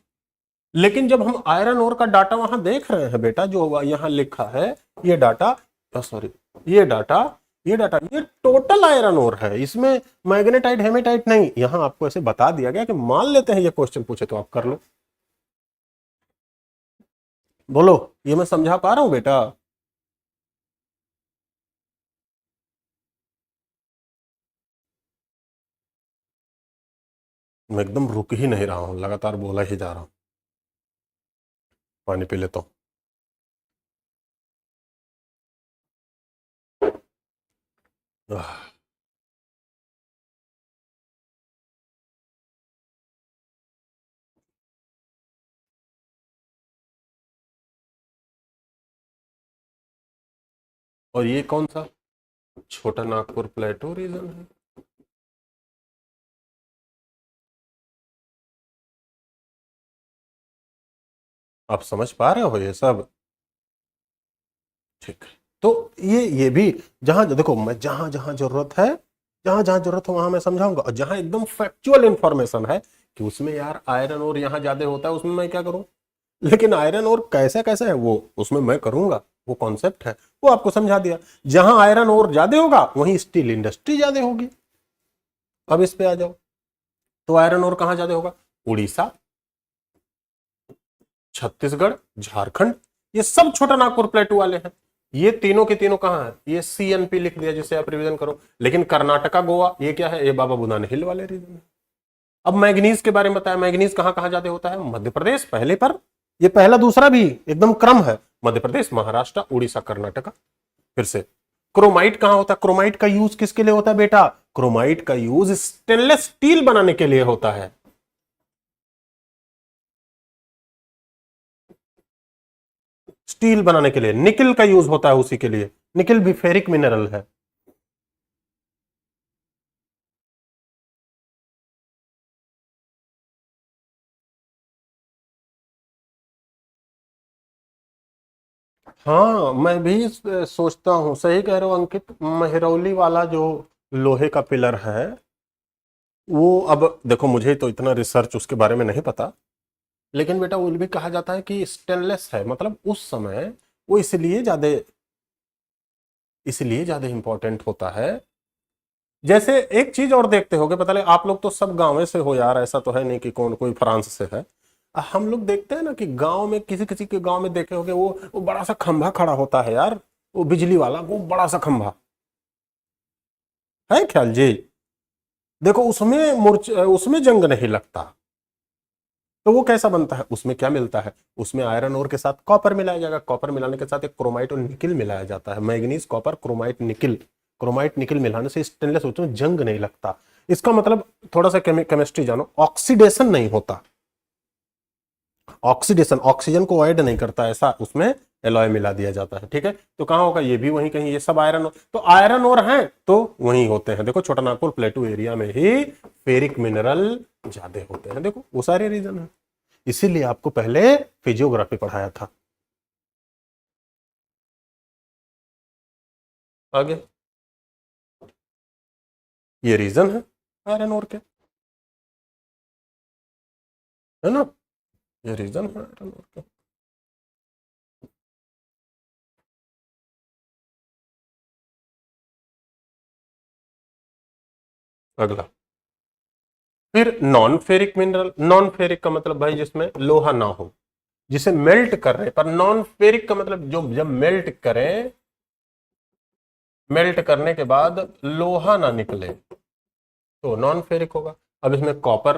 लेकिन जब हम आयरन ओर का डाटा वहां देख रहे हैं बेटा, जो यहां लिखा है ये डाटा, सॉरी ये टोटल आयरन ओर है, इसमें मैग्नेटाइट हेमेटाइट नहीं। यहां आपको ऐसे बता दिया गया कि मान लेते हैं ये क्वेश्चन पूछे तो आप कर लो। बोलो, ये मैं समझा पा रहा हूं बेटा? मैं एकदम रुक ही नहीं रहा हूं, लगातार बोला ही जा रहा हूं। पानी पी लेता हूं। और ये कौन सा? छोटा नागपुर प्लेटो रीजन है। आप समझ पा रहे हो ये सब? ठीक है, तो ये भी जहां देखो, मैं जहां जहां जरूरत है, जहां जहां जरूरत है वहां मैं समझाऊंगा। और जहां एकदम फैक्चुअल इंफॉर्मेशन है कि उसमें यार आयरन और यहां ज्यादा होता है, उसमें मैं क्या करूं? लेकिन आयरन और कैसे कैसे है वो उसमें मैं करूंगा, वो कॉन्सेप्ट है, वो आपको समझा दिया। जहां आयरन और ज्यादा होगा वहीं स्टील इंडस्ट्री ज्यादा होगी। अब इस पे आ जाओ, तो आयरन और कहां ज्यादा होगा? उड़ीसा, छत्तीसगढ़, झारखंड, ये सब छोटा नागपुर प्लेटू वाले हैं। ये तीनों के तीनों कहां है? ये CNP लिख दिया जिसे आप रिवीजन करो। लेकिन कर्नाटका, गोवा, ये क्या है? ये बाबा बुदान हिल वाले रीजन है। अब मैग्नीज के बारे में बताया, मैग्नीज कहां कहां ज्यादा होता है? मध्य प्रदेश पहले पर, ये पहला दूसरा भी एकदम क्रम है, मध्य प्रदेश, महाराष्ट्र, उड़ीसा, कर्नाटका। फिर से क्रोमाइट कहां होता है? क्रोमाइट का यूज किसके लिए होता है बेटा? क्रोमाइट का यूज स्टेनलेस स्टील बनाने के लिए होता है। स्टील बनाने के लिए निकिल का यूज होता है, उसी के लिए निकिल भी फेरिक मिनरल है। हाँ मैं भी सोचता हूँ, सही कह रहे हो अंकित, मेहरौली वाला जो लोहे का पिलर है वो, अब देखो मुझे तो इतना रिसर्च उसके बारे में नहीं पता, लेकिन बेटा वो भी कहा जाता है कि स्टेनलेस है, मतलब उस समय वो इसलिए ज्यादा इंपॉर्टेंट होता है। जैसे एक चीज और देखते होगे, पता नहीं आप लोग तो सब गांव से हो यार, ऐसा तो है नहीं कि कौन कोई फ्रांस से है। हम लोग देखते हैं ना कि गांव में किसी किसी के गांव में देखे होगे, वो बड़ा सा खंभा खड़ा होता है यार, वो बिजली वाला, वो बड़ा सा खंभा है ख्याल जी। देखो उसमें जंग नहीं लगता, तो वो कैसा बनता है, उसमें क्या मिलता है, उसमें आयरन ओर के साथ कॉपर मिलाया जाएगा, कॉपर मिलाने के साथ एक क्रोमाइट और निकिल मिलाया जाता है, मैग्नीज कॉपर क्रोमाइट निकिल मिलाने से स्टेनलेस उसमें जंग नहीं लगता। इसका मतलब थोड़ा सा केमिस्ट्री जानो, ऑक्सीडेशन नहीं होता, ऑक्सीडेशन ऑक्सीजन को अवॉइड नहीं करता, ऐसा उसमें एलॉय मिला दिया जाता है। ठीक है, तो कहां होगा, ये भी वहीं कहीं, ये सब आयरन, तो आयरन और हैं तो वहीं होते हैं। देखो छोटा नागपुर प्लेटू एरिया में ही फेरिक मिनरल ज्यादा होते हैं, देखो वो सारे रीजन है, इसीलिए आपको पहले फिजियोग्राफी पढ़ाया था। आगे ये रीजन है आयरन और के, है ना, ये रीजन है आयरन और के। अगला, फिर non ferric mineral, non ferric का मतलब भाई जिसमें लोहा ना हो, जिसे मेल्ट कर रहे, पर नॉन फेरिक का मतलब जो जब मेल्ट करें, मेल्ट करने के बाद लोहा ना निकले तो नॉन फेरिक होगा। अब इसमें कॉपर,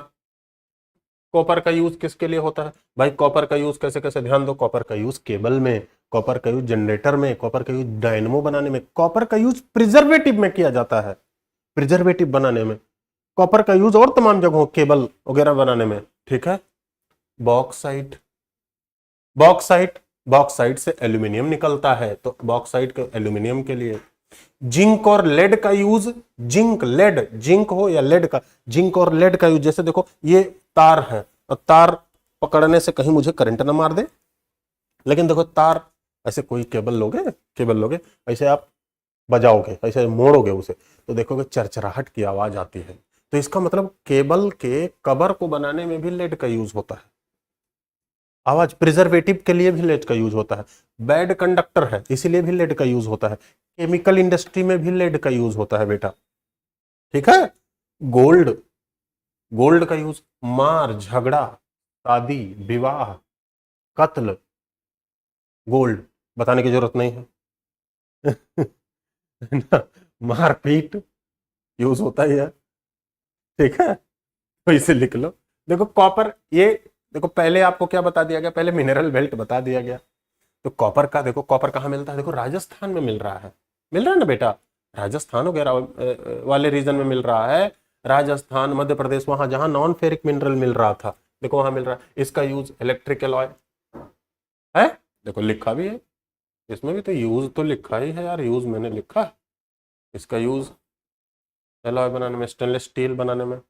कॉपर का यूज किसके लिए होता है भाई, कॉपर का यूज कैसे कैसे, ध्यान दो, कॉपर का यूज केबल में, कॉपर का यूज जनरेटर में, कॉपर का यूज डायनमो बनाने में, कॉपर का यूज प्रिजर्वेटिव में किया जाता है, प्रिजर्वेटिव बनाने में कॉपर का यूज, और तमाम जगहों केबल वगैरह बनाने में। ठीक है, बॉक्साइट, बॉक्साइट बॉक्साइट से एल्यूमिनियम निकलता है, तो बॉक्साइट के एल्यूमिनियम के लिए। जिंक और लेड का यूज, जिंक हो या लेड का, जिंक और लेड का यूज, जैसे देखो ये तार है, और तार पकड़ने से कहीं मुझे करंट ना मार दे, लेकिन देखो तार ऐसे कोई केबल लोगे ऐसे आप बजाओगे, ऐसे मोड़ोगे उसे, तो देखोगे चरचराहट की आवाज आती है, तो इसका मतलब केबल के कवर को बनाने में भी लेड का यूज होता है, आवाज, प्रिजर्वेटिव के लिए भी लेड का यूज होता है, बैड कंडक्टर है इसीलिए भी लेड का यूज होता है, केमिकल इंडस्ट्री में भी लेड का यूज होता है बेटा। ठीक है, गोल्ड, गोल्ड का यूज मार झगड़ा शादी विवाह कत्ल, गोल्ड बताने की जरूरत नहीं है ना, मारपीट यूज होता ही है। ठीक है, तो इसे लिख लो। देखो कॉपर, ये देखो पहले आपको क्या बता दिया गया, पहले मिनरल बेल्ट बता दिया गया, तो कॉपर का देखो, कॉपर कहाँ मिलता है, देखो राजस्थान में मिल रहा है, मिल रहा है ना बेटा, राजस्थान वगैरह वाले रीजन में मिल रहा है, राजस्थान मध्य प्रदेश, वहां जहां नॉन फेरिक मिनरल मिल रहा था, देखो वहां मिल रहा है। इसका यूज इलेक्ट्रिक एलॉय है, देखो लिखा भी है, इसमें भी तो यूज तो लिखा ही है यार, यूज मैंने लिखा, इसका यूज एलॉय बनाने में, स्टेनलेस स्टील बनाने में।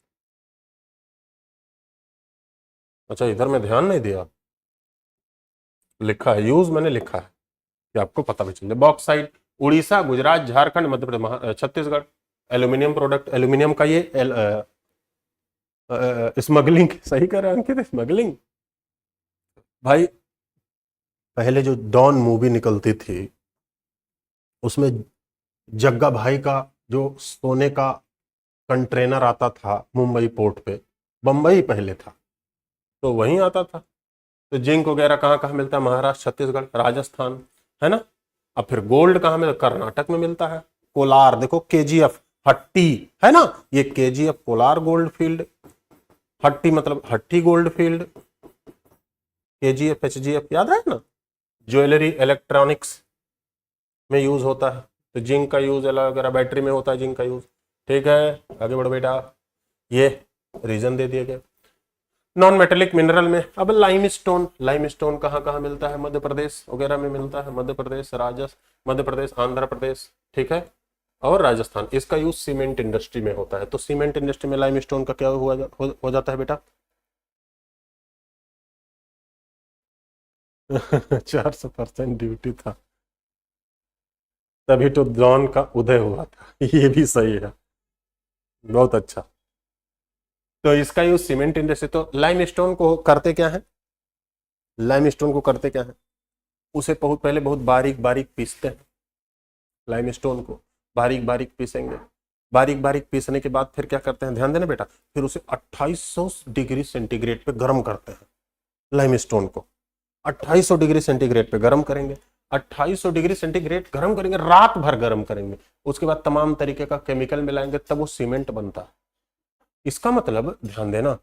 अच्छा इधर में ध्यान नहीं दिया, लिखा है यूज मैंने लिखा है कि आपको पता भी चल जाए। Bauxite, Orissa Gujarat Jharkhand Madhya Pradesh Chhattisgarh, aluminium product, aluminium का ये स्मगलिंग सही कर रहे हैं अंकित, स्मगलिंग भाई, पहले जो डॉन मूवी निकलती थी उसमें जग्गा भाई का जो सोने का कंटेनर आता था मुंबई पोर्ट पे, बंबई पहले था तो वहीं आता था, तो जिंक वगैरह कहाँ कहाँ मिलता है, महाराष्ट्र छत्तीसगढ़ राजस्थान, है ना। अब फिर गोल्ड कहाँ मिलता, कर्नाटक में मिलता है, कोलार देखो केजीएफ हट्टी, है ना, ये केजीएफ कोलार गोल्ड फील्ड, हट्टी मतलब हट्टी गोल्ड फील्ड, केजीएफ एचजीएफ याद है ना, ज्वेलरी इलेक्ट्रॉनिक्स में यूज होता है, तो जिंक का यूज वगैरह बैटरी में होता है जिंक का यूज। ठीक है, आगे बढ़ो बेटा, ये रीजन दे दिए गए। नॉन मेटेलिक मिनरल में अब लाइमस्टोन, लाइमस्टोन कहाँ कहाँ मिलता है? मध्य प्रदेश वगैरह में मिलता है, मध्य प्रदेश, मध्य प्रदेश, आंध्र प्रदेश, ठीक है, और राजस्थान। इसका यूज सीमेंट इंडस्ट्री में होता है। तो सीमेंट इंडस्ट्री में लाइमस्टोन का क्या हो जाता है बेटा? 400% ड्यूटी था, तभी तो जॉन का उदय हुआ था। ये भी सही है, बहुत अच्छा। तो इसका यूज सीमेंट इंडस्ट्री। तो लाइमस्टोन को करते क्या है? लाइमस्टोन को करते क्या है? उसे बहुत पहले बहुत बारीक बारीक पीसते हैं। लाइमस्टोन को बारीक बारीक पीसेंगे, बारीक बारीक पीसने के बाद फिर क्या करते हैं, ध्यान देना बेटा, फिर उसे 2800 डिग्री सेंटीग्रेड पे गर्म करते हैं। लाइमस्टोन को 2800 डिग्री सेंटीग्रेड पे गर्म करेंगे, 2800 डिग्री सेंटीग्रेड गर्म करेंगे, रात भर गर्म करेंगे। उसके बाद तमाम तरीके का केमिकल मिलाएंगे, तब वो सीमेंट बनता है। इसका मतलब ध्यान देना,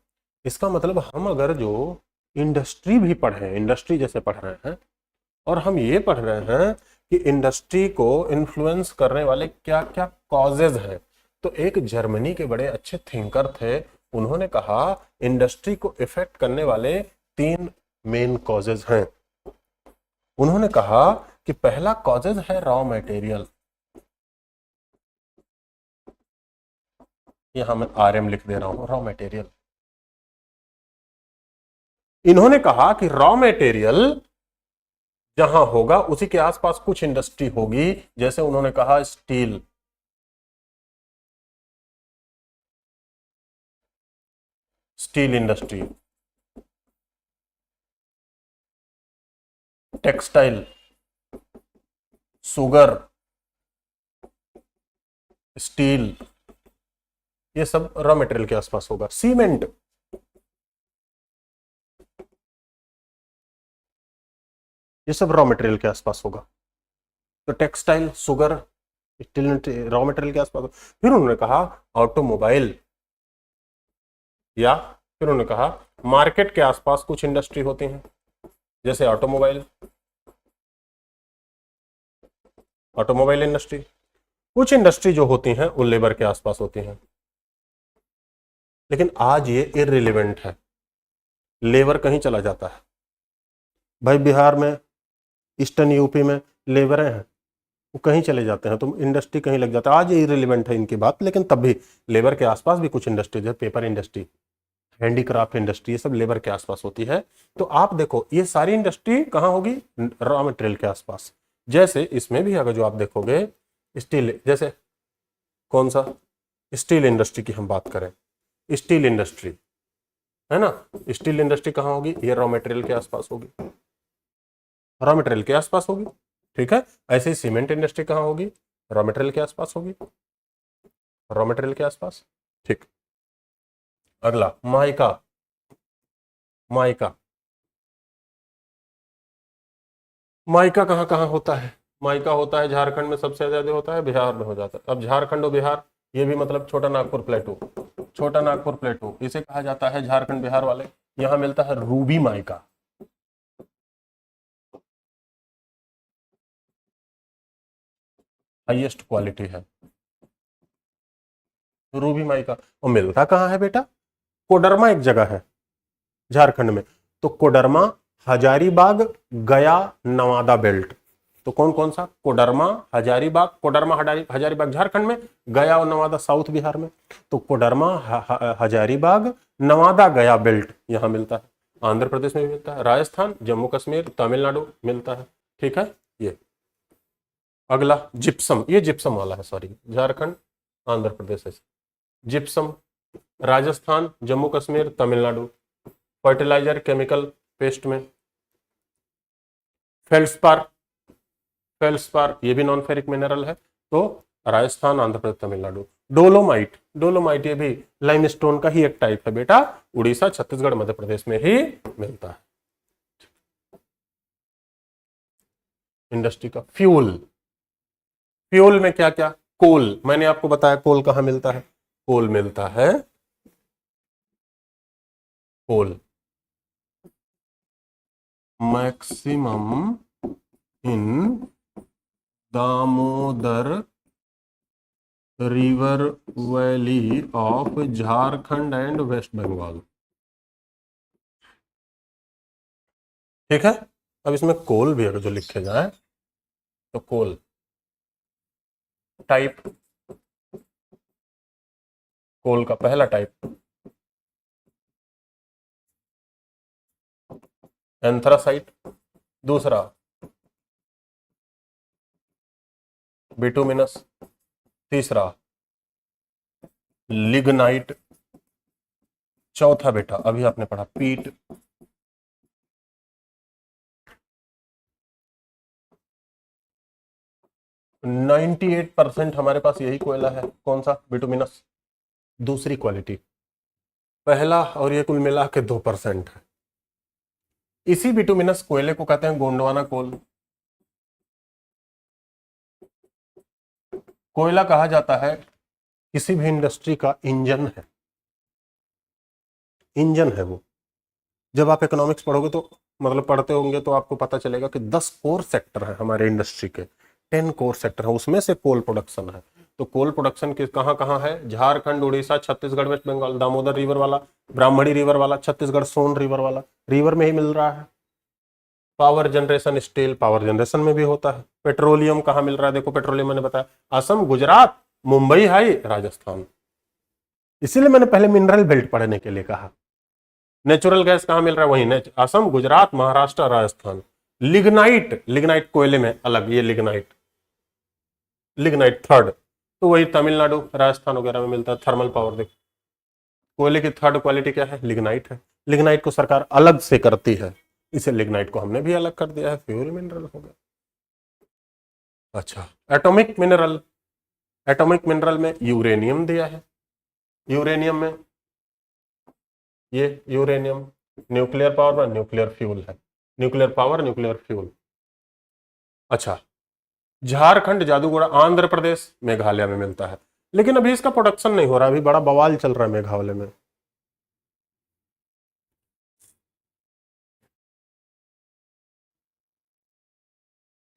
इसका मतलब हम अगर जो इंडस्ट्री भी पढ़ रहे हैं, इंडस्ट्री जैसे पढ़ रहे हैं, और हम ये पढ़ रहे हैं कि इंडस्ट्री को इन्फ्लुएंस करने वाले क्या क्या कॉजेज हैं, तो एक जर्मनी के बड़े अच्छे थिंकर थे, उन्होंने कहा इंडस्ट्री को इफेक्ट करने वाले 3 मेन कॉजेज हैं। उन्होंने कहा कि पहला कॉजेज है रॉ मटेरियल, यहां मैं आरएम लिख दे रहा हूं, रॉ मटेरियल। इन्होंने कहा कि रॉ मटेरियल जहां होगा उसी के आसपास कुछ इंडस्ट्री होगी, जैसे उन्होंने कहा steel, steel industry, textile, sugar, steel, ये सब रॉ मटेरियल के आसपास होगा। सीमेंट, ये सब रॉ मटेरियल के आसपास होगा। तो textile, sugar, steel raw material के आसपास। फिर उन्होंने कहा ऑटोमोबाइल, या फिर उन्होंने कहा मार्केट के आसपास कुछ इंडस्ट्री होती हैं, जैसे ऑटोमोबाइल, ऑटोमोबाइल इंडस्ट्री। कुछ इंडस्ट्री जो होती हैं वो लेबर के आसपास होती हैं, लेकिन आज ये इररिलेवेंट है। लेबर कहीं चला जाता है भाई, बिहार में, ईस्टर्न यूपी में लेबरें हैं, वो कहीं चले जाते हैं, तो इंडस्ट्री कहीं लग जाता है। आज ये इररिलेवेंट है इनकी बात, लेकिन तब भी लेबर के आसपास भी कुछ इंडस्ट्रीज है, पेपर इंडस्ट्री, हैंडीक्राफ्ट इंडस्ट्री, ये सब लेबर के आसपास होती है। तो आप देखो ये सारी इंडस्ट्री कहाँ होगी? रॉ मटेरियल के आसपास। जैसे इसमें भी अगर जो आप देखोगे स्टील, जैसे कौन सा, स्टील इंडस्ट्री की हम बात करें, स्टील इंडस्ट्री है ना, स्टील इंडस्ट्री कहाँ होगी? ये रॉ मटेरियल के आसपास होगी, रॉ मटेरियल के आसपास होगी, ठीक है। ऐसे ही सीमेंट इंडस्ट्री कहाँ होगी? रॉ मटेरियल के आसपास होगी, रॉ मटेरियल के आसपास, ठीक। अगला माइका, माइका, माइका कहाँ कहाँ होता है? माइका होता है झारखंड में सबसे ज्यादा होता है, बिहार में हो जाता है। अब झारखंड और बिहार, ये भी मतलब छोटा नागपुर प्लेटू, छोटा नागपुर प्लेटू इसे कहा जाता है, झारखंड बिहार वाले। यहां मिलता है रूबी माइका, हाईएस्ट क्वालिटी है रूबी माइका। और मिलता कहाँ है बेटा? कोडरमा एक जगह है झारखंड में, तो कोडरमा, हजारीबाग, गया, नवादा बेल्ट। तो कौन कौन सा? कोडरमा, हजारीबाग, कोडरमा हजारीबाग झारखंड में, गया और नवादा साउथ बिहार में। तो कोडरमा, हजारीबाग, नवादा, गया बेल्ट यहां मिलता है। आंध्र प्रदेश में भी मिलता है, राजस्थान, जम्मू कश्मीर, तमिलनाडु मिलता है, ठीक है। ये अगला जिप्सम, ये जिप्सम वाला है, सॉरी, झारखंड, आंध्र प्रदेश है। Gypsum Rajasthan, Jammu Kashmir, Tamil Nadu. Fertilizer, chemical paste में फेल्सपार, फेल्सपार ये भी नॉन फेरिक मिनरल है, तो राजस्थान, आंध्र प्रदेश, तमिलनाडु। डोलोमाइट, डोलोमाइट ये भी लाइमस्टोन का ही एक टाइप है बेटा, उड़ीसा, छत्तीसगढ़, मध्य प्रदेश में ही मिलता है। इंडस्ट्री का फ्यूल, फ्यूल में क्या क्या? कोल, मैंने आपको बताया कोल कहां मिलता है, कोल मिलता है, coal maximum in Damodar river valley of Jharkhand and West Bengal. ठीक है। अब इसमें कोल भी अगर जो लिखे जाए तो कोल टाइप, कोल का पहला टाइप एंथ्रासाइट, दूसरा बिटुमिनस, तीसरा लिग्नाइट, चौथा बेटा अभी आपने पढ़ा पीट, 98% हमारे पास यही कोयला है। कौन सा? बिटुमिनस। दूसरी क्वालिटी, पहला और ये कुल मिला के 2% है। इसी बिटुमिनस कोयले को कहते हैं गोंडवाना कोल। कोयला कहा जाता है किसी भी इंडस्ट्री का इंजन है, इंजन है वो। जब आप इकोनॉमिक्स पढ़ोगे तो मतलब पढ़ते होंगे तो आपको पता चलेगा कि 10 कोर सेक्टर है हमारे इंडस्ट्री के, 10 कोर सेक्टर है, उसमें से कोल प्रोडक्शन है। तो कोल प्रोडक्शन के कहाँ कहाँ है? झारखंड, उड़ीसा, छत्तीसगढ़, वेस्ट बंगाल, दामोदर रिवर वाला, ब्राह्मणी रिवर वाला, छत्तीसगढ़ सोन रिवर वाला, रिवर में ही मिल रहा है। Power generation, steel power generation में भी होता है। पेट्रोलियम कहाँ मिल रहा है? देखो पेट्रोलियम मैंने बताया असम, गुजरात, मुंबई हाई, राजस्थान। इसीलिए मैंने पहले मिनरल बेल्ट पढ़ने के लिए कहा। नेचुरल गैस कहाँ मिल रहा है? वही असम, गुजरात, महाराष्ट्र, राजस्थान। लिग्नाइट, लिग्नाइट कोयले में अलग, ये लिग्नाइट, लिग्नाइट थर्ड, तो वही तमिलनाडु, राजस्थान वगैरह में मिलता है। थर्मल पावर देखो, कोयले की थर्ड क्वालिटी क्या है? लिग्नाइट है। लिग्नाइट को सरकार अलग से करती है, इसे लिग्नाइट को हमने भी अलग कर दिया है, फ्यूल मिनरल हो गया। अच्छा, एटॉमिक मिनरल, एटॉमिक मिनरल में यूरेनियम दिया है। यूरेनियम में ये यूरेनियम न्यूक्लियर पावर में न्यूक्लियर फ्यूल है, न्यूक्लियर पावर न्यूक्लियर फ्यूल। अच्छा, झारखंड, जादूगोड़ा, आंध्र प्रदेश, मेघालय में मिलता है, लेकिन अभी इसका प्रोडक्शन नहीं हो रहा, अभी बड़ा बवाल चल रहा है मेघालय में।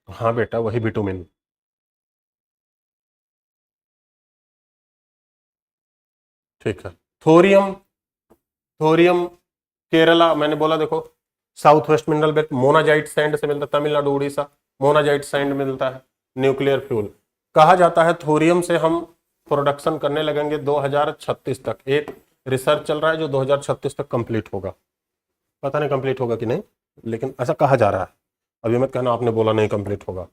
हाँ बेटा, वही बिटुमिन। ठीक है। थोरियम, थोरियम केरला, मैंने बोला देखो south west mineral belt, monazite sand से मिलता है, तमिलनाडु, उड़ीसा, मोनाजाइट सैंड मिलता है, न्यूक्लियर फ्यूल। कहा जाता है थोरियम से हम प्रोडक्शन करने लगेंगे 2036 तक। एक रिसर्च चल रहा है जो 2036 तक कंप्लीट होगा, पता नहीं कंप्लीट होगा कि नहीं, लेकिन ऐसा कहा जा रहा है। अभी मत कहना आपने बोला नहीं कंप्लीट होगा।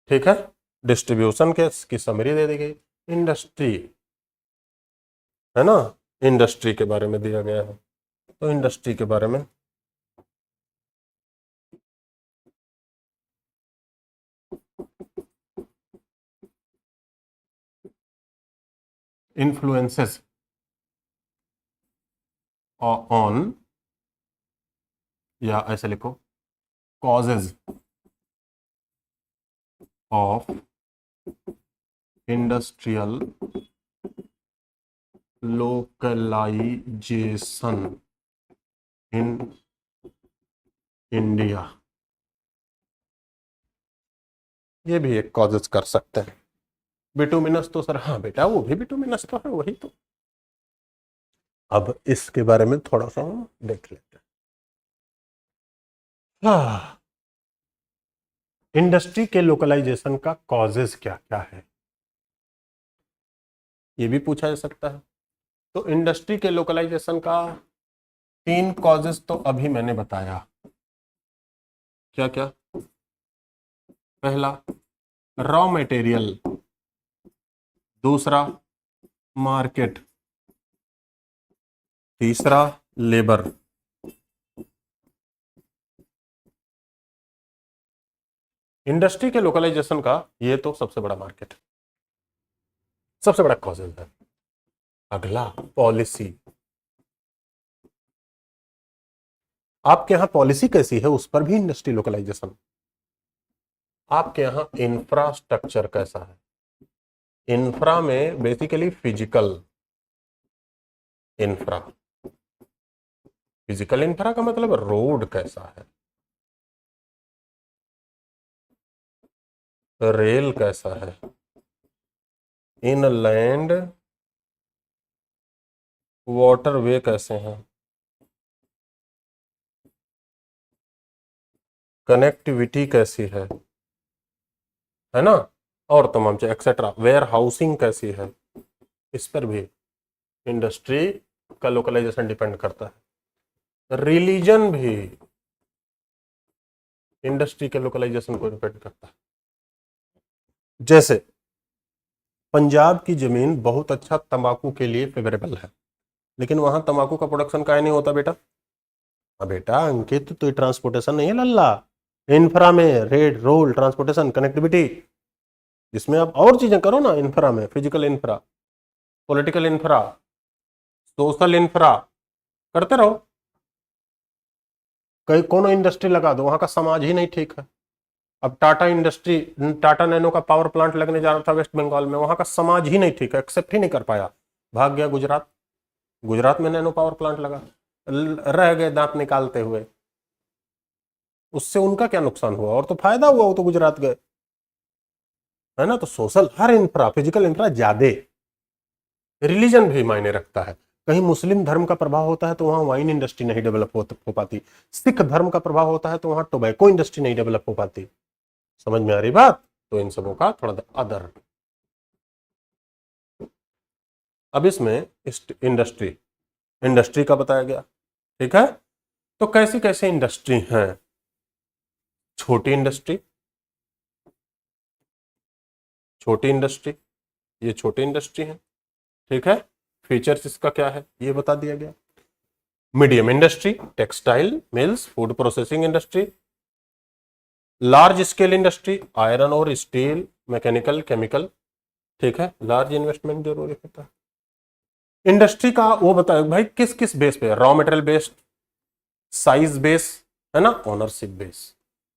ठीक है। डिस्ट्रीब्यूशन के की समरी दे दी गई। इंडस्ट्री है ना, इंडस्ट्री के बारे में दिया गया है, तो इंडस्ट्री के बारे में इन्फ्लुएंसेस ऑन, या ऐसे लिखो causes of industrial localization in India. ये भी एक कॉजेज कर सकते हैं। बिटुमिनस तो सर, हाँ बेटा वो भी बिटुमिनस तो है, वही तो। अब इसके बारे में थोड़ा सा हम देख लेते हैं। हाँ, इंडस्ट्री के लोकलाइजेशन का कॉजेज क्या क्या है, ये भी पूछा जा सकता है। तो इंडस्ट्री के लोकलाइजेशन का 3 कॉजेज तो अभी मैंने बताया। क्या क्या? पहला रॉ मटेरियल, दूसरा मार्केट, तीसरा लेबर। इंडस्ट्री के लोकलाइजेशन का ये तो सबसे बड़ा मार्केट, सबसे बड़ा कॉजेज है। अगला पॉलिसी, आपके यहाँ पॉलिसी कैसी है उस पर भी इंडस्ट्री लोकलाइजेशन। आपके यहाँ इंफ्रास्ट्रक्चर कैसा है? इंफ्रा में basically physical infra, physical infra का मतलब रोड कैसा है, रेल कैसा है, इनलैंड वाटरवे कैसे हैं, कनेक्टिविटी कैसी है ना, और तमाम चीज एक्सेट्रा, वेयर हाउसिंग कैसी है, इस पर भी इंडस्ट्री का लोकलाइजेशन डिपेंड करता है। रिलीजन भी इंडस्ट्री के लोकलाइजेशन को डिपेंड करता है। जैसे पंजाब की जमीन बहुत अच्छा तंबाकू के लिए फेवरेबल है, लेकिन वहां तंबाकू का प्रोडक्शन काहे नहीं होता बेटा? बेटा अंकित, तो ट्रांसपोर्टेशन नहीं है लल्ला, इंफ्रा में रेड रोल ट्रांसपोर्टेशन कनेक्टिविटी, जिसमें आप और चीजें करो ना, इंफ्रा में physical infra, political infra, social infra करते रहो। कई कोनो इंडस्ट्री लगा दो, वहां का समाज ही नहीं ठीक है। अब टाटा इंडस्ट्री, टाटा नैनो का पावर प्लांट लगने जा रहा था वेस्ट बंगाल में, वहां का समाज ही नहीं ठीक है, एक्सेप्ट ही नहीं कर पाया, भाग गया गुजरात। गुजरात में नैनो पावर प्लांट लगा, रह गए दांत निकालते हुए। उससे उनका क्या नुकसान हुआ, और तो फायदा हुआ, वो तो गुजरात गए, है ना। तो सोशल, हर इंफ्रा, फिजिकल इंफ्रा ज्यादा। रिलीजन भी मायने रखता है। कहीं मुस्लिम धर्म का प्रभाव होता है तो वहां वाइन इंडस्ट्री नहीं डेवलप हो पाती, सिख धर्म का प्रभाव होता है तो वहां टोबैको इंडस्ट्री नहीं डेवलप हो पाती। समझ में आ रही बात? तो इन सबों का थोड़ा अदर। अब इसमें इंडस्ट्री, इंडस्ट्री का बताया गया, ठीक है। तो कैसी कैसी इंडस्ट्री हैं? छोटी इंडस्ट्री, छोटी इंडस्ट्री, ये छोटी इंडस्ट्री है, ठीक है। फीचर्स इसका क्या है ये बता दिया गया। Medium industry, textile mills, food processing industry. Large scale industry, iron और स्टील, मैकेनिकल, केमिकल, ठीक है, लार्ज इन्वेस्टमेंट जरूरी होता है। इंडस्ट्री का वो बताओ भाई किस किस बेस पे, raw material based, size base, है ना, ओनरशिप बेस,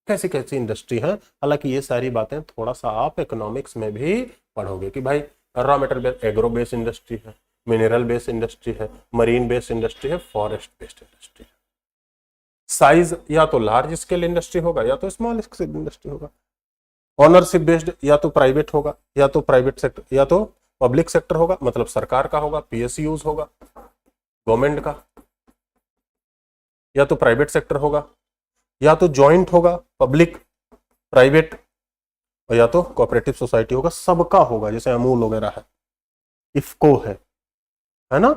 कैसी कैसी इंडस्ट्री है। हालांकि ये सारी बातें थोड़ा सा आप इकोनॉमिक्स में भी पढ़ोगे कि भाई raw material based, agro based industry है, मिनरल बेस्ड इंडस्ट्री है, मरीन बेस्ड इंडस्ट्री है, फॉरेस्ट बेस्ड इंडस्ट्री है। साइज या तो लार्ज स्केल इंडस्ट्री होगा या तो स्मॉल स्केल इंडस्ट्री होगा। ओनरशिप बेस्ड या तो प्राइवेट होगा, या तो प्राइवेट सेक्टर, या तो पब्लिक सेक्टर होगा, मतलब सरकार का होगा, पीएसयूज होगा, गवर्नमेंट का, या तो प्राइवेट सेक्टर होगा, या तो जॉइंट होगा, पब्लिक प्राइवेट, और या तो कोऑपरेटिव सोसाइटी होगा, सबका होगा, जैसे अमूल वगैरह है, इफको है ना।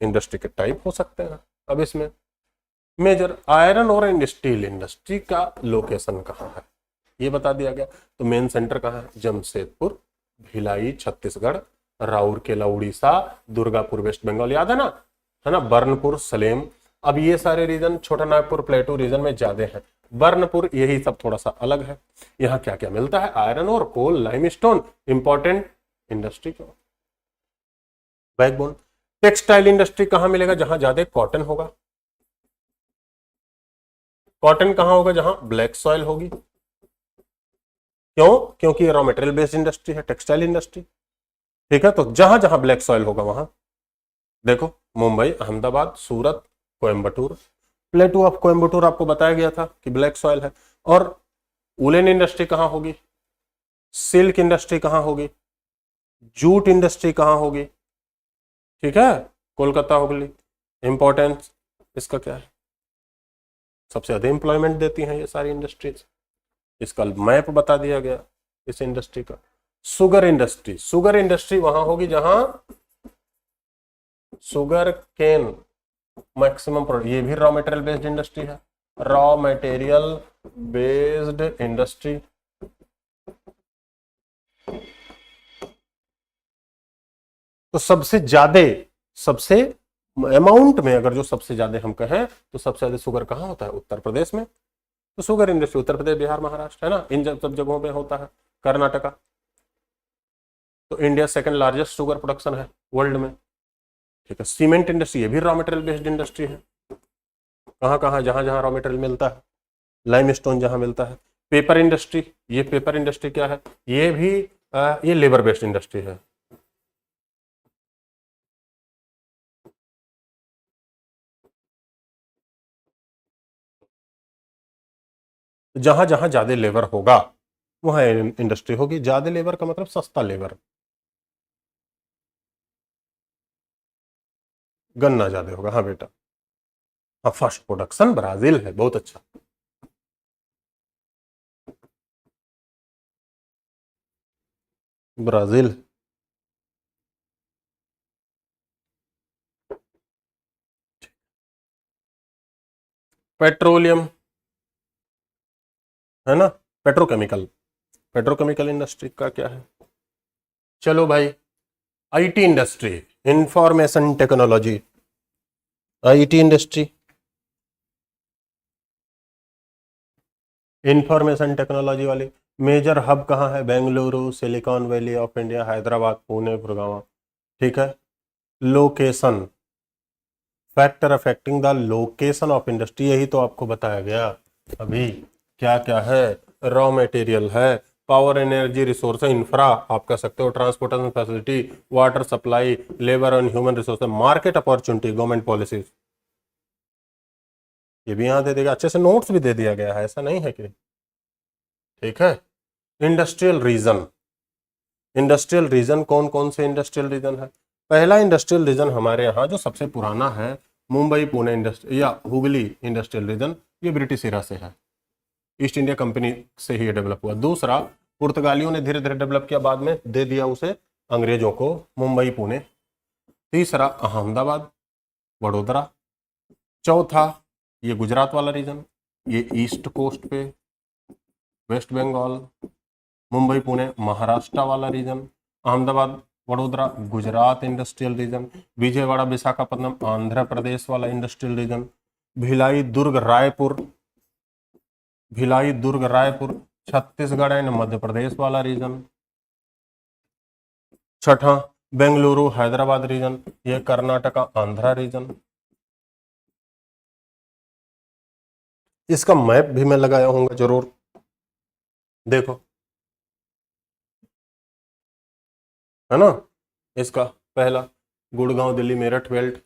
इंडस्ट्री के टाइप हो सकते हैं। अब इसमें मेजर आयरन और स्टील इंडस्ट्री का लोकेशन कहाँ है ये बता दिया गया। तो मेन सेंटर कहाँ है? जमशेदपुर, भिलाई छत्तीसगढ़, राउरकेला उड़ीसा, दुर्गापुर वेस्ट बंगाल, याद है ना, बर्नपुर सलेम। अब ये सारे रीजन छोटा नागपुर प्लेटू रीजन में ज्यादा है, बर्नपुर यही सब थोड़ा सा अलग है। यहाँ क्या क्या मिलता है? आयरन और कोल, लाइमस्टोन, इंपॉर्टेंट इंडस्ट्री को बैकबोन। टेक्सटाइल इंडस्ट्री कहां मिलेगा? जहां ज्यादा कॉटन होगा। कॉटन कहां होगा? जहां ब्लैक सॉइल होगी। क्यों? क्योंकि ये रॉ मटेरियल बेस्ड इंडस्ट्री है, टेक्सटाइल इंडस्ट्री, ठीक है। तो जहां जहां ब्लैक सॉइल होगा वहां, देखो मुंबई, अहमदाबाद, सूरत, कोयम्बटूर, प्लेटू ऑफ कोयम्बटूर आपको बताया गया था कि ब्लैक सॉइल है। और वुलन इंडस्ट्री कहां होगी? सिल्क इंडस्ट्री कहां होगी? जूट इंडस्ट्री कहां होगी? ठीक है, कोलकाता होगी। इंपॉर्टेंस इसका क्या है? सबसे ज्यादा इंप्लॉयमेंट देती हैं ये सारी इंडस्ट्रीज। इसका मैप बता दिया गया इस इंडस्ट्री का। शुगर इंडस्ट्री, शुगर इंडस्ट्री वहां होगी जहां शुगर केन मैक्सिमम प्रोडक्ट, ये भी रॉ मटेरियल बेस्ड इंडस्ट्री है, रॉ मटेरियल बेस्ड इंडस्ट्री। तो सबसे ज्यादा, सबसे अमाउंट में अगर जो सबसे ज्यादा हम कहें तो सबसे ज्यादा शुगर कहां होता है? उत्तर प्रदेश में। तो शुगर इंडस्ट्री उत्तर प्रदेश, बिहार, महाराष्ट्र, है ना, इन सब जगहों पे होता है, कर्नाटका। तो India second largest sugar production है वर्ल्ड में, ठीक है। सीमेंट इंडस्ट्री, ये भी रॉ मटेरियल बेस्ड इंडस्ट्री है। कहाँ कहाँ? जहां जहां रॉ मटेरियल मिलता है, लाइमस्टोन जहां मिलता है। पेपर इंडस्ट्री, ये पेपर इंडस्ट्री क्या है? ये भी ये लेबर बेस्ड इंडस्ट्री है। जहां जहां ज्यादा लेबर होगा वहां इंडस्ट्री होगी। ज्यादा लेबर का मतलब सस्ता लेबर, गन्ना ज्यादा होगा, हाँ बेटा। हाँ, फर्स्ट प्रोडक्शन ब्राजील है, बहुत अच्छा। ब्राजील। पेट्रोलियम है ना, पेट्रोकेमिकल, पेट्रोकेमिकल इंडस्ट्री का क्या है। चलो भाई, IT industry, information technology, IT industry, information technology वाली। मेजर हब कहाँ है, Bengaluru, silicon valley of India, Hyderabad, Pune, Gurgaon. ठीक है। Location, factor affecting the location of industry, यही तो आपको बताया गया अभी। क्या क्या है, रॉ मटेरियल है, पावर एनर्जी रिसोर्स, इंफ्रा आप कह सकते हो, transportation facility, water supply, labour and human resource, market opportunity, government policies, ये भी यहाँ दे देगा। अच्छे से नोट्स भी दे दिया गया है, ऐसा नहीं है कि। ठीक है। इंडस्ट्रियल रीजन, इंडस्ट्रियल रीजन कौन कौन से इंडस्ट्रियल रीजन है। पहला इंडस्ट्रियल रीजन हमारे यहाँ जो सबसे पुराना है, मुंबई पुणे इंडस्ट्री या हुगली इंडस्ट्रियल रीजन, ये ब्रिटिश इरा से है, ईस्ट इंडिया कंपनी से ही डेवलप हुआ। दूसरा, पुर्तगालियों ने धीरे धीरे डेवलप किया, बाद में दे दिया उसे अंग्रेजों को, मुंबई पुणे। तीसरा, अहमदाबाद, वडोदरा। चौथा, ये गुजरात वाला रीजन, ये ईस्ट कोस्ट पे, वेस्ट बंगाल, मुंबई पुणे महाराष्ट्र वाला region, Ahmedabad Vadodara Gujarat industrial region, Vijayawada Visakhapatnam Andhra Pradesh वाला industrial region, Bhilai Durg Raipur, Bhilai Durg Raipur Chhattisgarh and Madhya Pradesh वाला रीजन। छठा, बेंगलुरु हैदराबाद रीजन, ये कर्नाटका आंध्रा रीजन। इसका मैप भी मैं लगाया होगा जरूर, देखो है ना। इसका पहला, Gurgaon Delhi Meerut belt,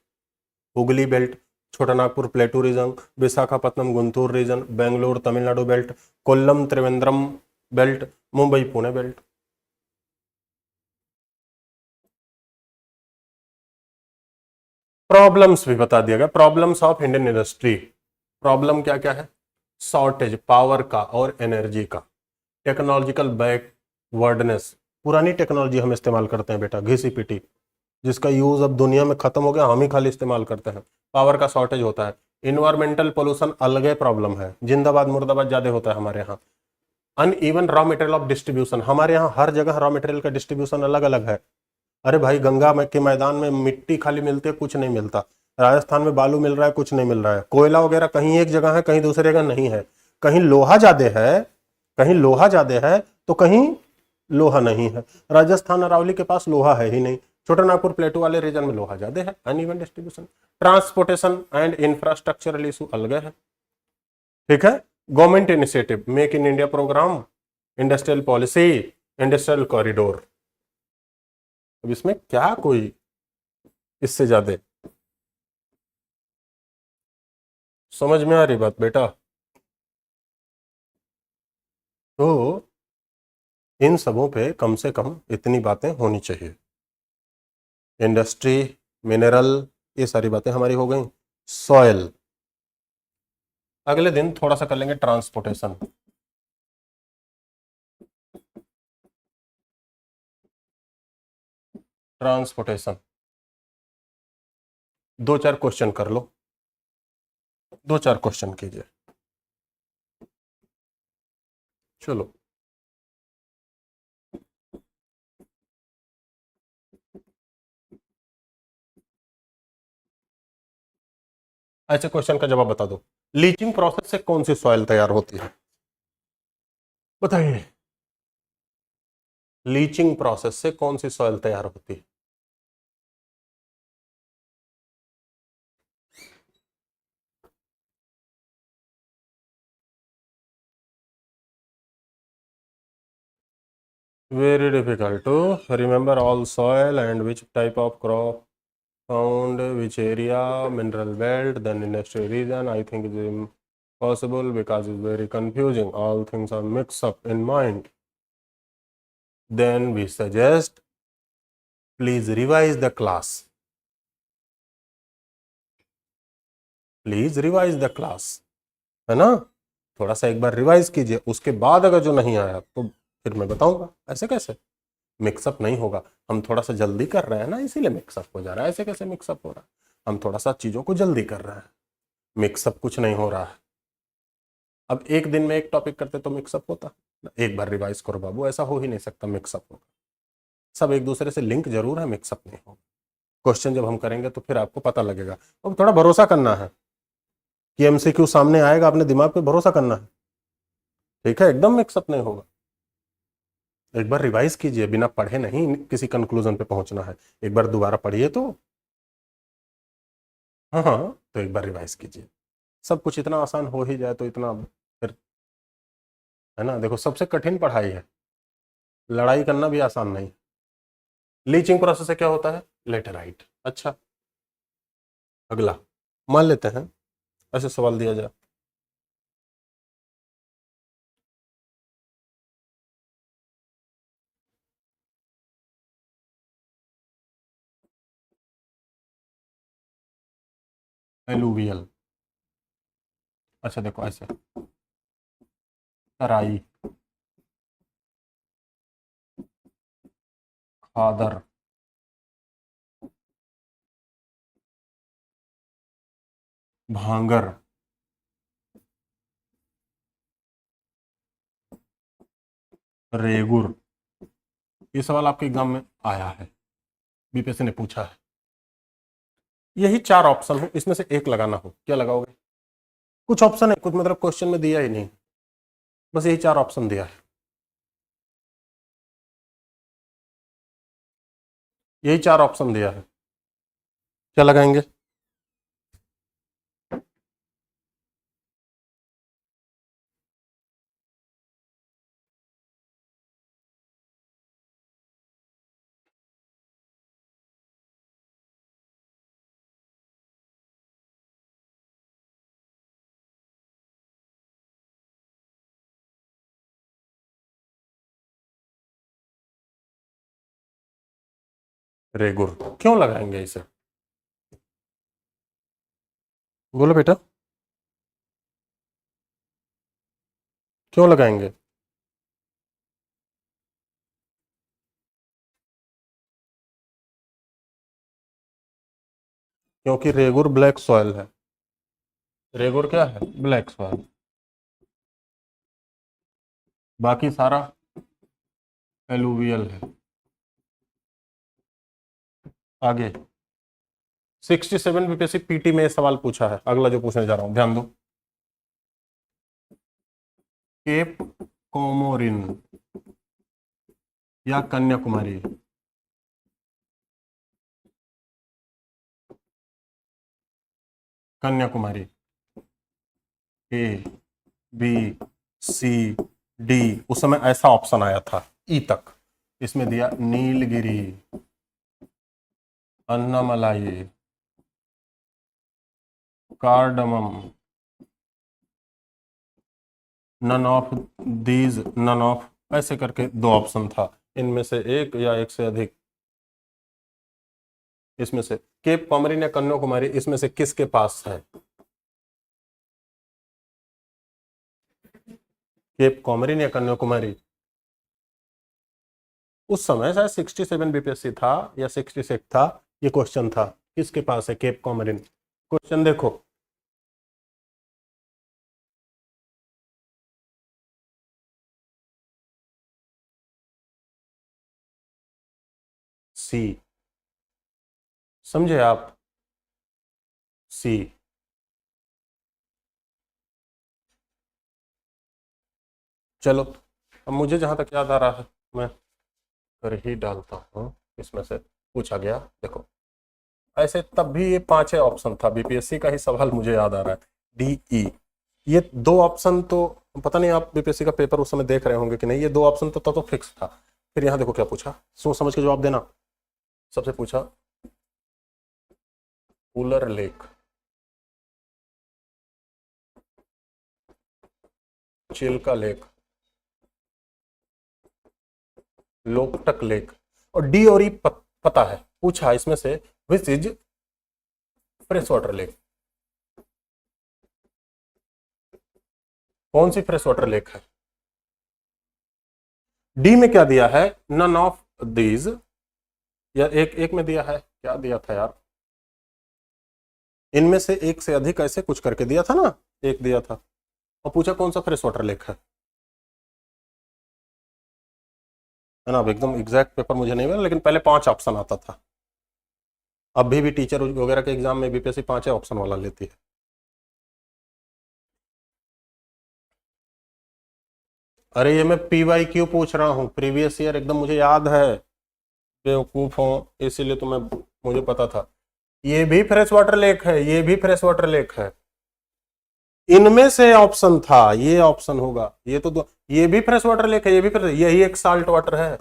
Hooghly belt, Chota Nagpur plateau region, Visakhapatnam Guntur region, Bangalore Tamil Nadu belt, Kollam Trivandrum belt, Mumbai Pune belt. Problems भी बता दिया गया, problems of Indian industry. Problem क्या क्या है, शॉर्टेज पावर का और एनर्जी का, टेक्नोलॉजिकल बैकवर्डनेस, पुरानी टेक्नोलॉजी हम इस्तेमाल करते हैं बेटा, घिसी पिटी, जिसका यूज अब दुनिया में खत्म हो गया, हम ही खाली इस्तेमाल करते हैं। पावर का शॉर्टेज होता है। इन्वायरमेंटल पोल्यूशन अलग प्रॉब्लम है, जिंदाबाद मुर्दाबाद ज्यादा होता है हमारे यहाँ। Uneven raw material of distribution, हमारे यहाँ हर जगह रॉ मटेरियल का डिस्ट्रीब्यूशन अलग अलग है। अरे भाई, गंगा के मैदान में मिट्टी खाली मिलती है, कुछ नहीं मिलता। राजस्थान में बालू मिल रहा है, कुछ नहीं मिल रहा है। कोयला वगैरह कहीं एक जगह है, कहीं दूसरी जगह नहीं है। कहीं लोहा ज्यादा है, कहीं लोहा ज्यादा है, तो कहीं लोहा नहीं है। राजस्थान अरावली के पास लोहा है ही नहीं। छोटा नागपुर प्लेटू वाले रीजन में लोहा ज्यादा है, uneven distribution. Transportation and infrastructural issue अलग है। ठीक है। Government initiative, make in India program, industrial policy, industrial corridor. अब इसमें क्या कोई इससे ज्यादा समझ में आ रही बात बेटा। तो इन सबों पे कम से कम इतनी बातें होनी चाहिए। इंडस्ट्री, मिनरल, ये सारी बातें हमारी हो गई। सॉयल, अगले दिन थोड़ा सा कर लेंगे ट्रांसपोर्टेशन। ट्रांसपोर्टेशन दो चार क्वेश्चन कर लो, दो चार क्वेश्चन कीजिए। चलो, ऐसे क्वेश्चन का जवाब बता दो। लीचिंग प्रोसेस से कौन सी सॉइल तैयार होती है, बताइए। लीचिंग प्रोसेस से कौन सी सॉइल तैयार होती है। Very difficult to remember all soil and which type of crop found, which area, mineral belt, then industrial region. I think it is impossible because it's very confusing. All things are mixed up in mind. Then we suggest, please revise the class. Please revise the class, है ना। थोड़ा सा एक बार revise कीजिए, उसके बाद अगर जो नहीं आया तो फिर मैं बताऊंगा। ऐसे कैसे, मिक्सअप नहीं होगा, हम थोड़ा सा जल्दी कर रहे हैं ना, इसीलिए मिक्सअप हो जा रहा है। ऐसे कैसे मिक्सअप हो रहा है? हम थोड़ा सा चीजों को जल्दी कर रहे हैं, मिक्सअप कुछ नहीं हो रहा है। अब एक दिन में एक टॉपिक करते तो मिक्सअप होता, एक बार रिवाइज करो बाबू, ऐसा हो ही नहीं सकता मिक्सअप होगा। सब एक दूसरे से लिंक जरूर है, मिक्सअप नहीं होगा। क्वेश्चन जब हम करेंगे तो फिर आपको पता लगेगा। अब थोड़ा भरोसा करना है कि एमसीक्यू सामने आएगा, अपने दिमाग पे भरोसा करना है, ठीक है? एकदम मिक्सअप नहीं होगा। एक बार रिवाइज कीजिए, बिना पढ़े नहीं किसी कंक्लूजन पे पहुंचना है। एक बार दोबारा पढ़िए तो, हाँ हाँ, तो एक बार रिवाइज कीजिए। सब कुछ इतना आसान हो ही जाए तो इतना फिर, है ना? देखो, सबसे कठिन पढ़ाई है, लड़ाई करना भी आसान नहीं। लीचिंग प्रोसेस से क्या होता है? लेटेराइट। अच्छा, अगला मान लेते हैं ऐसे सवाल दिया जाए, एलुवियल। अच्छा देखो ऐसे, तराई, खादर, भांगर, रेगुर। ये सवाल आपके एग्जाम में आया है, बीपीएससी ने पूछा है। यही चार ऑप्शन हो, इसमें से एक लगाना हो, क्या लगाओगे? कुछ ऑप्शन है, कुछ मतलब क्वेश्चन में दिया ही नहीं, बस यही चार ऑप्शन दिया है, यही चार ऑप्शन दिया है, क्या लगाएंगे? रेगुर क्यों लगाएंगे इसे? बोलो बेटा, क्यों लगाएंगे? क्योंकि रेगुर ब्लैक सॉइल है। रेगुर क्या है? Black soil. बाकी सारा एलुवियल है। आगे 67 बीपीएससी पीटी में सवाल पूछा है, अगला जो पूछने जा रहा हूं ध्यान दो। केप कोमोरिन या Kanyakumari? Kanyakumari, A B C D. उस समय ऐसा ऑप्शन आया था ई तक, इसमें दिया Nilgiri, Annamalai, cardamom, none of these, none of, ऐसे करके दो ऑप्शन था, इनमें से एक या एक से अधिक। इसमें से केप कॉमरिन या कन्याकुमारी, इसमें से किसके पास है? केप कॉमरिन या कन्याकुमारी? उस समय शायद 67 बीपीएससी था या 66 था, ये क्वेश्चन था, किसके पास है केप कॉमरिन? क्वेश्चन देखो, सी, समझे आप? सी। चलो, अब मुझे जहां तक याद आ रहा है मैं कर ही डालता हूँ, इसमें से पूछा गया, देखो ऐसे तब भी ये पांच ऑप्शन था, बीपीएससी का ही सवाल मुझे याद आ रहा है, डी ई। ये दो ऑप्शन तो पता नहीं आप बीपीएससी का पेपर उस समय देख रहे होंगे कि नहीं, ये दो ऑप्शन तो फिक्स था। फिर यहाँ देखो क्या पूछा, सोच समझ के जवाब देना। सबसे पूछा Kolleru lake, Chilka lake, Loktak lake, और डी और ई पता है, पूछा इसमें से which is fresh water lake, कौन सी फ्रेश वाटर लेक है? डी में क्या दिया है? नन ऑफ दीज, या एक एक में दिया है, क्या दिया था यार, इनमें से एक से अधिक ऐसे कुछ करके दिया था ना, एक दिया था और पूछा कौन सा फ्रेश वाटर लेक है ना। अब एकदम एग्जैक्ट पेपर मुझे नहीं मिला, लेकिन पहले 5 ऑप्शन आता था। अभी भी टीचर वगैरह के एग्जाम में बीपीएससी 5 ऑप्शन वाला लेती है। अरे ये मैं पीवाई क्यू पूछ रहा हूँ, प्रीवियस ईयर एकदम मुझे याद है, बेवकूफ हूँ इसीलिए तो मैं, मुझे पता था। ये भी फ्रेश वाटर लेक है, ये भी फ्रेश वाटर लेक है, इनमें से ऑप्शन था, ये ऑप्शन होगा, ये तो ये भी फ्रेश वाटर लेक है, ये भी फ्रेश, यही एक साल्ट वाटर है।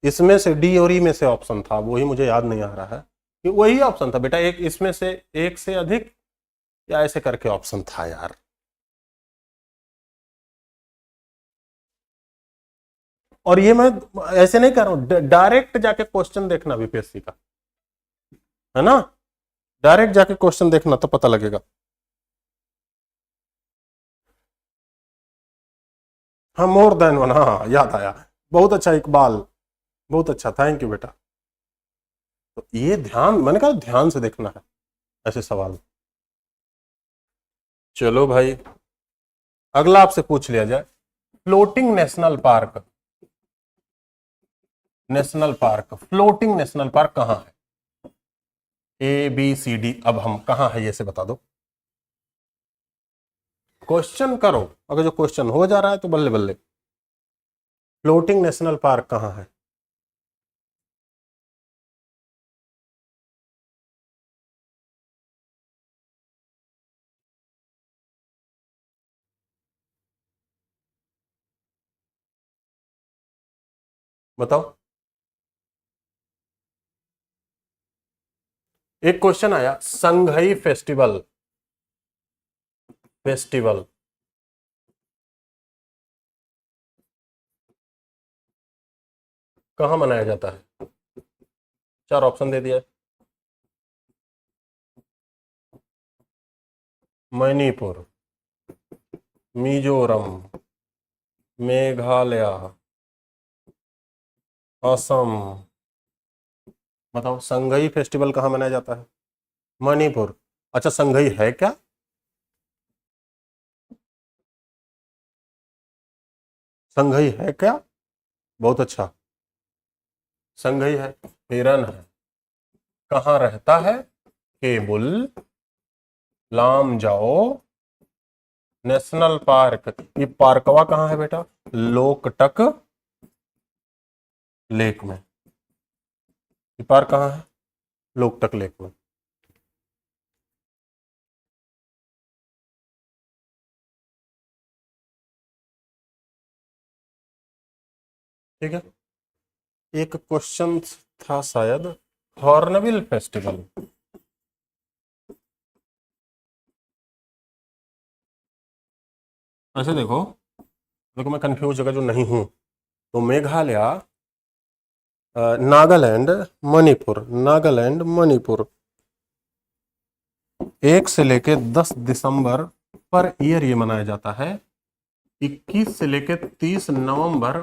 इसमें से डी और ई में से ऑप्शन था, वही मुझे याद नहीं आ रहा है कि वही ऑप्शन था बेटा, एक इसमें से एक से अधिक या ऐसे करके ऑप्शन था यार। और ये मैं ऐसे नहीं कर रहा हूं, डायरेक्ट जाके क्वेश्चन देखना बीपीएससी का, है ना, डायरेक्ट जाके क्वेश्चन देखना तो पता लगेगा। हाँ मोर देन वन, हाँ याद आया, बहुत अच्छा इकबाल, बहुत अच्छा, थैंक यू बेटा। तो ये ध्यान, मैंने कहा ध्यान से देखना है ऐसे सवाल। चलो भाई, अगला आपसे पूछ लिया जाए, floating national park, national park, floating national park कहाँ है? ए बी सी डी, अब हम कहाँ है ये से बता दो, क्वेश्चन करो, अगर जो क्वेश्चन हो जा रहा है तो बल्ले बल्ले। फ्लोटिंग नेशनल पार्क कहाँ है? बताओ। एक क्वेश्चन आया, संघई फेस्टिवल, फेस्टिवल कहाँ मनाया जाता है? 4 ऑप्शन दे दिया है, मणिपुर, मिजोरम, मेघालय, असम। बताओ संघई फेस्टिवल कहाँ मनाया जाता है? मणिपुर। अच्छा संघई है क्या? संघई है क्या? बहुत अच्छा, संघई है, हिरन है, कहाँ रहता है? केबुल लाम जाओ नेशनल पार्क। ये पार्कवा कहाँ है बेटा? लोकटक लेक में। ये पार्क कहाँ है? लोकटक लेक में। ठीक है, एक क्वेश्चन था शायद, हॉर्नबिल फेस्टिवल, ऐसे देखो, देखो मैं कंफ्यूज जगह जो नहीं हूं, तो मेघालय, नागालैंड, मणिपुर, नागालैंड मणिपुर, 1 से लेके 10 दिसंबर पर ईयर ये मनाया जाता है, 21 से लेके 30 नवंबर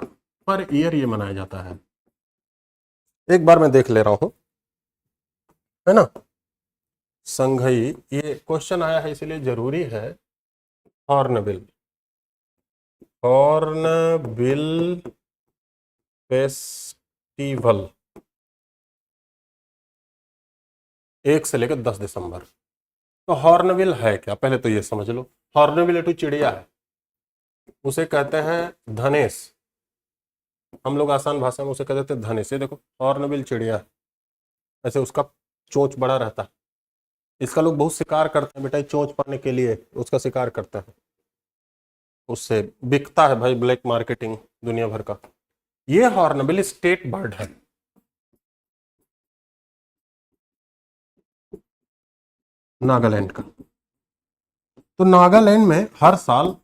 पर ईयर ये मनाया जाता है। एक बार मैं देख ले रहा हूं, है ना, संघई, ये क्वेश्चन आया है इसीलिए जरूरी है, हॉर्नबिल, हॉर्नबिल फेस्टिवल 1 से लेकर 10 दिसंबर। तो हॉर्नबिल है क्या, पहले तो ये समझ लो, हॉर्नबिल एक चिड़िया है, उसे कहते हैं धनेश, हम लोग आसान भाषा में उसे कहते थे धनेश। ये देखो हॉर्नबिल चिड़िया है, ऐसे उसका चोंच बड़ा रहता है, इसका लोग बहुत शिकार करते हैं बेटा, चोंच पाने के लिए उसका शिकार करते हैं, उससे बिकता है भाई, ब्लैक मार्केटिंग दुनिया भर का। ये हॉर्नबिल स्टेट बर्ड है, नागालैंड का। तो नागालैंड में हर साल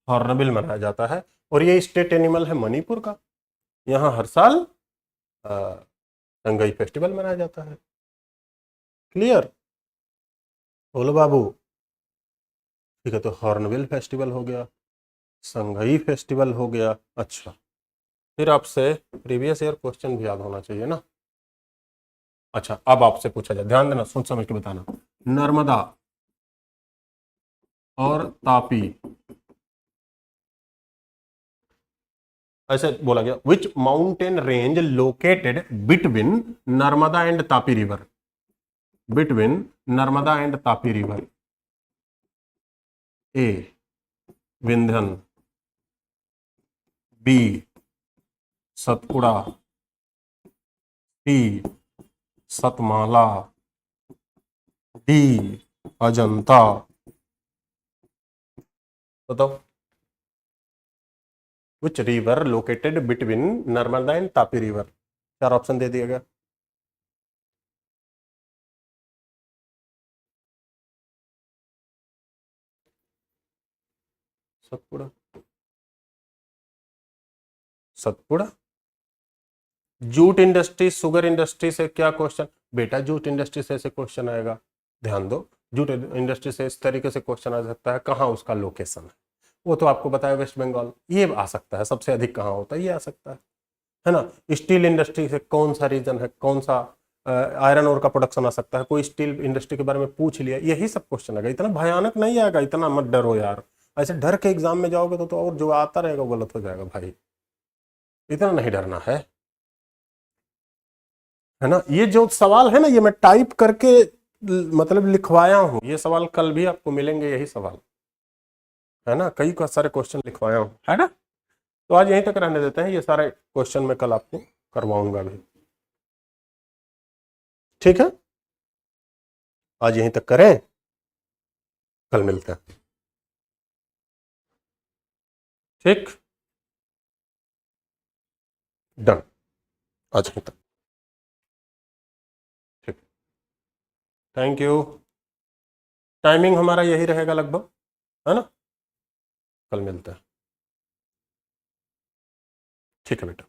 हॉर्नबिल मनाया जाता है, और ये स्टेट एनिमल है मणिपुर का, यहाँ हर साल संगई फेस्टिवल मनाया जाता है। क्लियर? बोलो बाबू। ठीक है, तो हॉर्नबिल फेस्टिवल हो गया, संघई फेस्टिवल हो गया। अच्छा, फिर आपसे प्रीवियस ईयर क्वेश्चन भी याद होना चाहिए ना। अच्छा, अब आपसे पूछा जाए, ध्यान देना, सोच समझ के बताना। नर्मदा और तापी, ऐसे बोला गया, which mountain range located between Narmada and Tapi river, between Narmada and Tapi river. A Vindhyan, B Satpura, C Satmala, D Ajanta. बताओ, which river located between Narmada and Tapi river. चार ऑप्शन दे दिया गया। Satpura, Satpura. Jute industry, sugar industry से क्या क्वेश्चन बेटा, जूट इंडस्ट्री से ऐसे क्वेश्चन आएगा, ध्यान दो। जूट इंडस्ट्री से इस तरीके से क्वेश्चन आ सकता है, कहाँ उसका लोकेशन है, वो तो आपको बताया वेस्ट बंगाल, ये आ सकता है, सबसे अधिक कहाँ होता है ये आ सकता है ना। स्टील इंडस्ट्री से कौन सा रीजन है, कौन सा आयरन ओर का प्रोडक्शन आ सकता है, कोई स्टील इंडस्ट्री के बारे में पूछ लिया, यही सब क्वेश्चन आएगा। इतना भयानक नहीं आएगा, इतना मत डरो यार, ऐसे डर के एग्जाम में जाओगे तो और जो आता रहेगा वो गलत हो जाएगा भाई, इतना नहीं डरना है ना। ये जो सवाल है ना, ये मैं टाइप करके मतलब लिखवाया हूं, ये सवाल कल भी आपको मिलेंगे, यही सवाल है ना, कई सारे क्वेश्चन लिखवाया हूं, है ना। तो आज यहीं तक रहने देते हैं, ये सारे क्वेश्चन मैं कल आपको करवाऊंगा भी, ठीक है। आज यहीं तक करें, कल मिलते हैं, ठीक, डन, आज यहीं तक, ठीक, थैंक यू। टाइमिंग हमारा यही रहेगा लगभग, है ना, कल मिलते हैं, ठीक है बेटा।